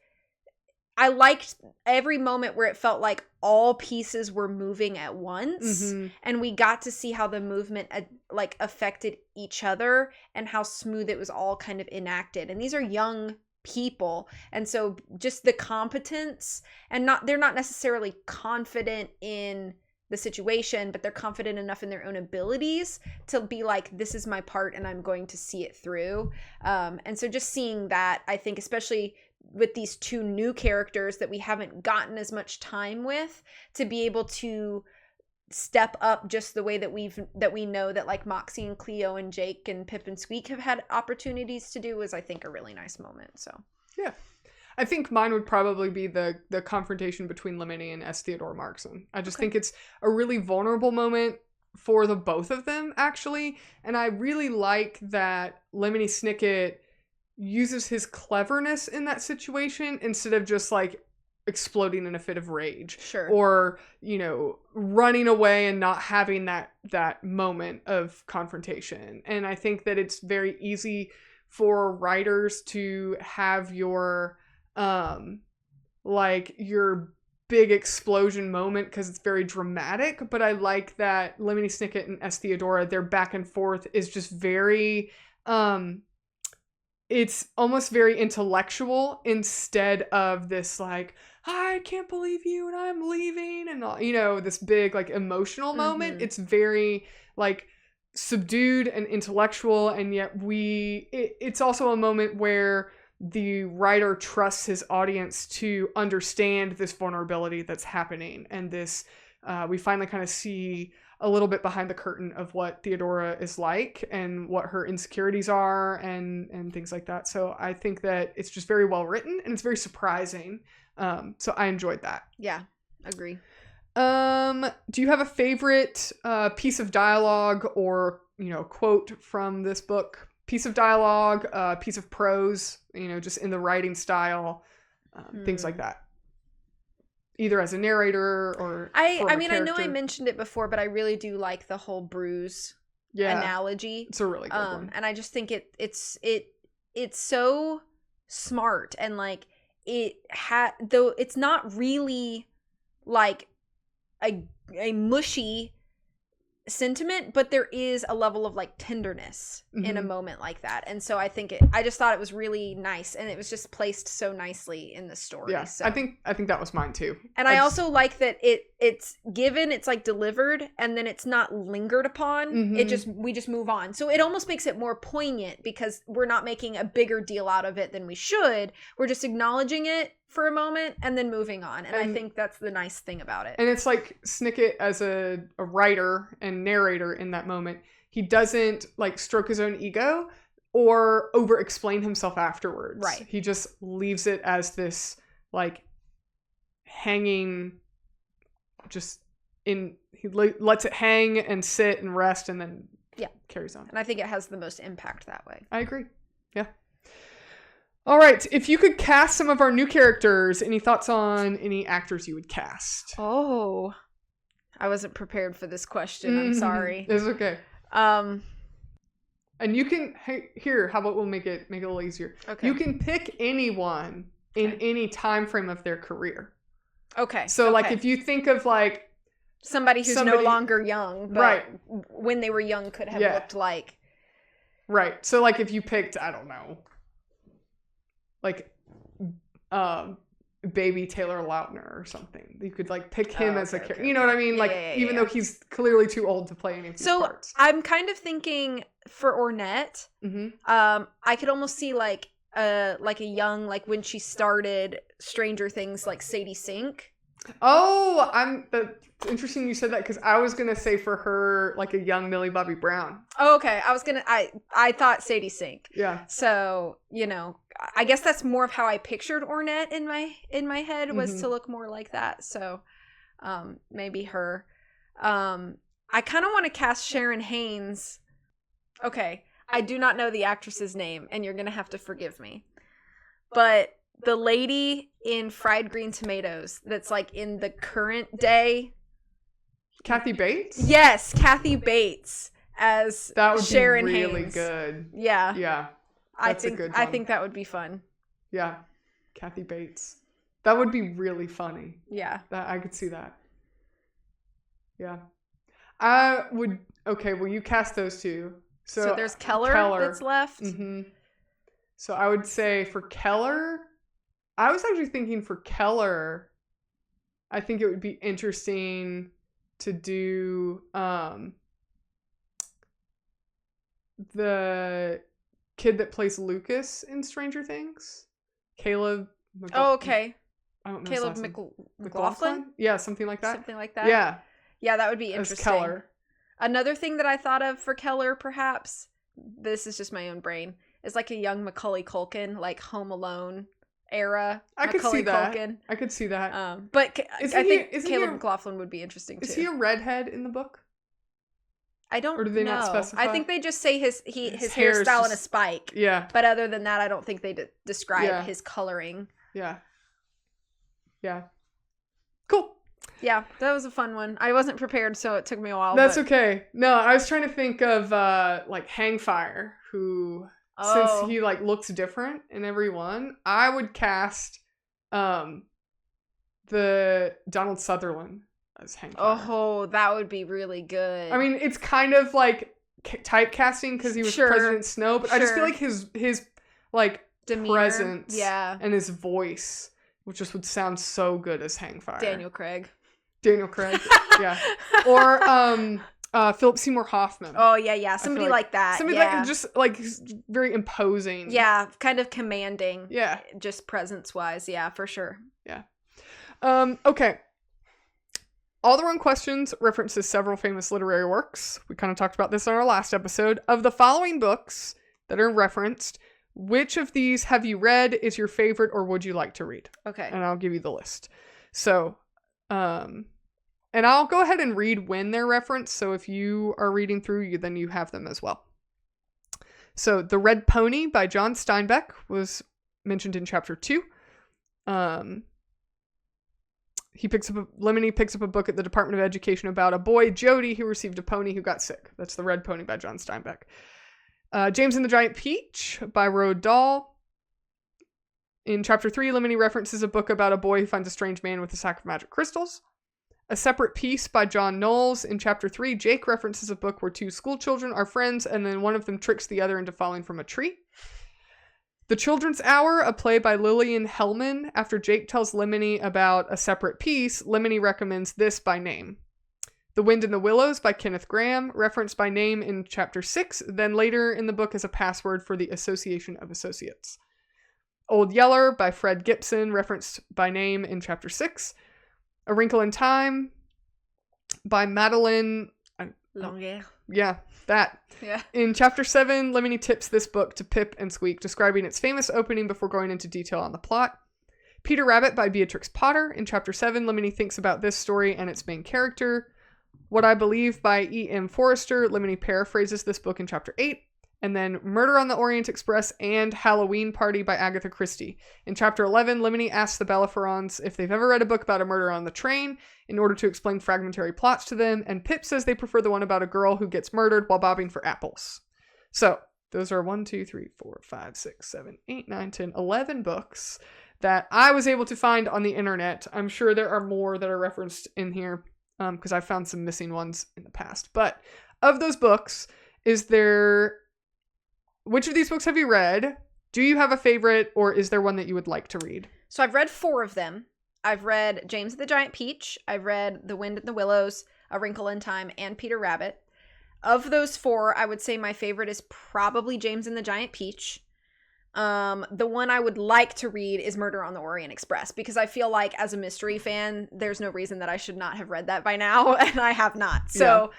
I liked every moment where it felt like all pieces were moving at once, and we got to see how the movement like affected each other and how smooth it was all kind of enacted. And these are young people, and so just the competence, and they're not necessarily confident in the situation, but they're confident enough in their own abilities to be like, this is my part and I'm going to see it through. And so just seeing that, I think, especially with these two new characters that we haven't gotten as much time with, to be able to step up just the way that we know that like Moxie and Cleo and Jake and Pip and Squeak have had opportunities to do, is I think a really nice moment. So yeah, I think mine would probably be the confrontation between Lemony and S. Theodore Markson. I just think it's a really vulnerable moment for the both of them, actually, and I really like that Lemony Snicket uses his cleverness in that situation instead of just like exploding in a fit of rage, or running away and not having that moment of confrontation. And I think that it's very easy for writers to have your your big explosion moment because it's very dramatic, but I like that Lemony Snicket and S. Theodora, their back and forth is just very it's almost very intellectual instead of this like, I can't believe you and I'm leaving, and all, this big like emotional moment. It's very like subdued and intellectual, and yet it's also a moment where the writer trusts his audience to understand this vulnerability that's happening, and this we finally kind of see a little bit behind the curtain of what Theodora is like and what her insecurities are and things like that. So I think that it's just very well written and it's very surprising. So I enjoyed that. Yeah, agree. Do you have a favorite piece of dialogue or, quote from this book? Piece of dialogue, piece of prose, just in the writing style, things like that. Either as a narrator or I mean, I know I mentioned it before, but I really do like the whole bruise analogy. It's a really good one. And I just think it's so smart, and like though it's not really like a mushy sentiment, but there is a level of like tenderness in a moment like that, and so I just thought it was really nice, and it was just placed so nicely in the story. Yeah, so. I think that was mine too. And I also like that it's given, it's like delivered, and then it's not lingered upon. We just move on, so it almost makes it more poignant because we're not making a bigger deal out of it than we should. We're just acknowledging it for a moment and then moving on, and I think that's the nice thing about it. And it's like Snicket as a writer and narrator in that moment, he doesn't like stroke his own ego. or over explain himself afterwards. Right. He just leaves it as this like hanging, just in, he lets it hang and sit and rest and then carries on. And I think it has the most impact that way. I agree. Yeah. All right. If you could cast some of our new characters, any thoughts on any actors you would cast? Oh, I wasn't prepared for this question. I'm sorry. It's okay. And you can, here, how about we'll make it a little easier. Okay. You can pick anyone in any time frame of their career. Okay. So like if you think of like somebody who's no longer young, but when they were young could have looked like. Right. So like if you picked, I don't know, like baby Taylor Lautner or something, you could like pick him as a character. You know what I mean? Like even though he's clearly too old to play any of these parts. I'm kind of thinking for Ornette, I could almost see like a young, like when she started Stranger Things, like Sadie Sink. Oh, that's interesting you said that, because I was gonna say for her like a young Millie Bobby Brown. Oh, okay. I thought Sadie Sink. Yeah. So, you know, I guess that's more of how I pictured Ornette in my head, was to look more like that. So, maybe her. I kind of want to cast Sharon Haynes. Okay, I do not know the actress's name, and you're gonna have to forgive me, but the lady in Fried Green Tomatoes that's like in the current day. Kathy Bates? Yes, Kathy Bates as that would Sharon be really Haynes. Good. Yeah. Yeah. That's a good one. I think that would be fun. Yeah. Kathy Bates. That would be really funny. Yeah. I could see that. Yeah. I would. Okay, well, you cast those two. So there's Keller that's left. Mm-hmm. So I would say for Keller, I was actually thinking for Keller, I think it would be interesting to do the kid that plays Lucas in Stranger Things, Caleb. Oh, okay. I don't know. Caleb McLaughlin? Yeah, something like that. Something like that. Yeah. Yeah, that would be interesting. As Keller. Another thing that I thought of for Keller, perhaps, this is just my own brain, is like a young Macaulay Culkin, like Home Alone era. I could see that. I could see that. But I think Caleb McLaughlin would be interesting too. Is he a redhead in the book? I don't know. Or do they not specify? I think they just say his hairstyle and a spike. Yeah. But other than that, I don't think they describe his coloring. Yeah. Yeah. Cool. Yeah, that was a fun one. I wasn't prepared, so it took me a while. That's okay. No, I was trying to think of like Hangfire, who since he like looks different in every one, I would cast the Donald Sutherland as Hangfire. Oh, that would be really good. I mean, it's kind of like typecasting because he was President Snow, but I just feel like his like demeanor, presence and his voice, which just would sound so good as Hangfire. Daniel Craig, yeah. Or Philip Seymour Hoffman. Oh yeah. Somebody like that. Somebody like just like very imposing. Yeah, kind of commanding. Yeah. Just presence wise, yeah, for sure. Yeah. Okay. All the Wrong Questions references several famous literary works. We kind of talked about this in our last episode. Of the following books that are referenced, which of these have you read, is your favorite, or would you like to read? Okay. And I'll give you the list. So, and I'll go ahead and read when they're referenced. So if you are reading through, then you have them as well. So The Red Pony by John Steinbeck was mentioned in chapter 2. Lemony picks up a book at the Department of Education about a boy, Jody, who received a pony who got sick. That's The Red Pony by John Steinbeck. James and the Giant Peach by Roald Dahl. In chapter 3, Lemony references a book about a boy who finds a strange man with a sack of magic crystals. A Separate Piece by John Knowles. In chapter 3, Jake references a book where two school children are friends and then one of them tricks the other into falling from a tree. The Children's Hour, a play by Lillian Hellman. After Jake tells Lemony about A Separate Piece, Lemony recommends this by name. The Wind in the Willows by Kenneth Grahame, referenced by name in chapter 6, then later in the book as a password for the Association of Associates. Old Yeller by Fred Gibson, referenced by name in chapter 6. A Wrinkle in Time by Madeleine Yeah, that. Yeah. In chapter 7, Lemony tips this book to Pip and Squeak, describing its famous opening before going into detail on the plot. Peter Rabbit by Beatrix Potter. In chapter 7, Lemony thinks about this story and its main character. What I Believe by E.M. Forrester. Lemony paraphrases this book in chapter 8. And then Murder on the Orient Express and Halloween Party by Agatha Christie. In chapter 11, Lemony asks the Belleferons if they've ever read a book about a murder on the train in order to explain fragmentary plots to them, and Pip says they prefer the one about a girl who gets murdered while bobbing for apples. So, those are 1, 2, 3, 4, 5, 6, 7, 8, 9, 10, 11 books that I was able to find on the internet. I'm sure there are more that are referenced in here, because I found some missing ones in the past. But of those books, which of these books have you read? Do you have a favorite, or is there one that you would like to read? So I've read 4 of them. I've read James and the Giant Peach. I've read The Wind in the Willows, A Wrinkle in Time, and Peter Rabbit. Of those 4, I would say my favorite is probably James and the Giant Peach. The one I would like to read is Murder on the Orient Express, because I feel like as a mystery fan, there's no reason that I should not have read that by now, and I have not. So,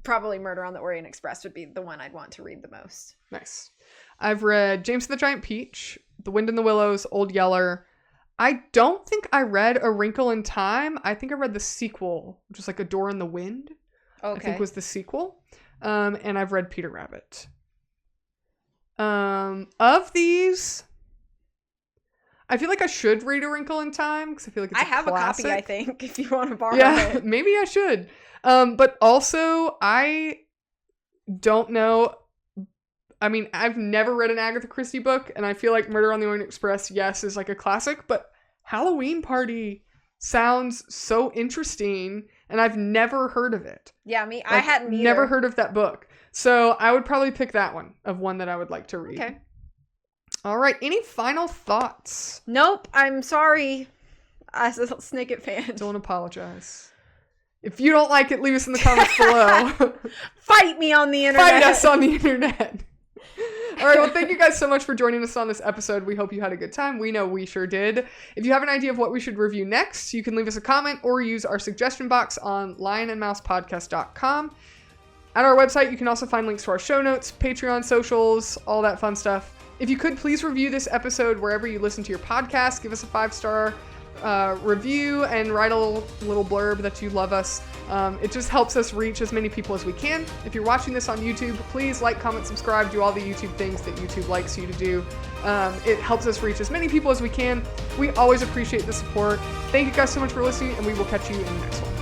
probably Murder on the Orient Express would be the one I'd want to read the most. Nice. I've read James and the Giant Peach, The Wind in the Willows, Old Yeller. I don't think I read A Wrinkle in Time. I think I read the sequel, which is like A Door in the Wind. Okay. I think was the sequel. And I've read Peter Rabbit. Of these, I feel like I should read A Wrinkle in Time because I feel like it's I have classic. a copy, I think, if you want to borrow Yeah, it. maybe I should. But also, I don't know. I mean, I've never read an Agatha Christie book, and I feel like Murder on the Orient Express, yes, is like a classic, but Halloween Party sounds so interesting, and I've never heard of it. Yeah, I hadn't either. Never heard of that book. So I would probably pick that one of one that I would like to read. Okay. All right. Any final thoughts? Nope. I'm sorry. As a Snicket fan. Don't apologize. If you don't like it, leave us in the comments below. Fight me on the internet. Fight us on the internet. All right. Well, thank you guys so much for joining us on this episode. We hope you had a good time. We know we sure did. If you have an idea of what we should review next, you can leave us a comment or use our suggestion box on lionandmousepodcast.com. At our website, you can also find links to our show notes, Patreon, socials, all that fun stuff. If you could, please review this episode wherever you listen to your podcast. Give us a 5-star review and write a little blurb that you love us. It just helps us reach as many people as we can. If you're watching this on YouTube, please like, comment, subscribe, do all the YouTube things that YouTube likes you to do. It helps us reach as many people as we can. We always appreciate the support. Thank you guys so much for listening, and we will catch you in the next one.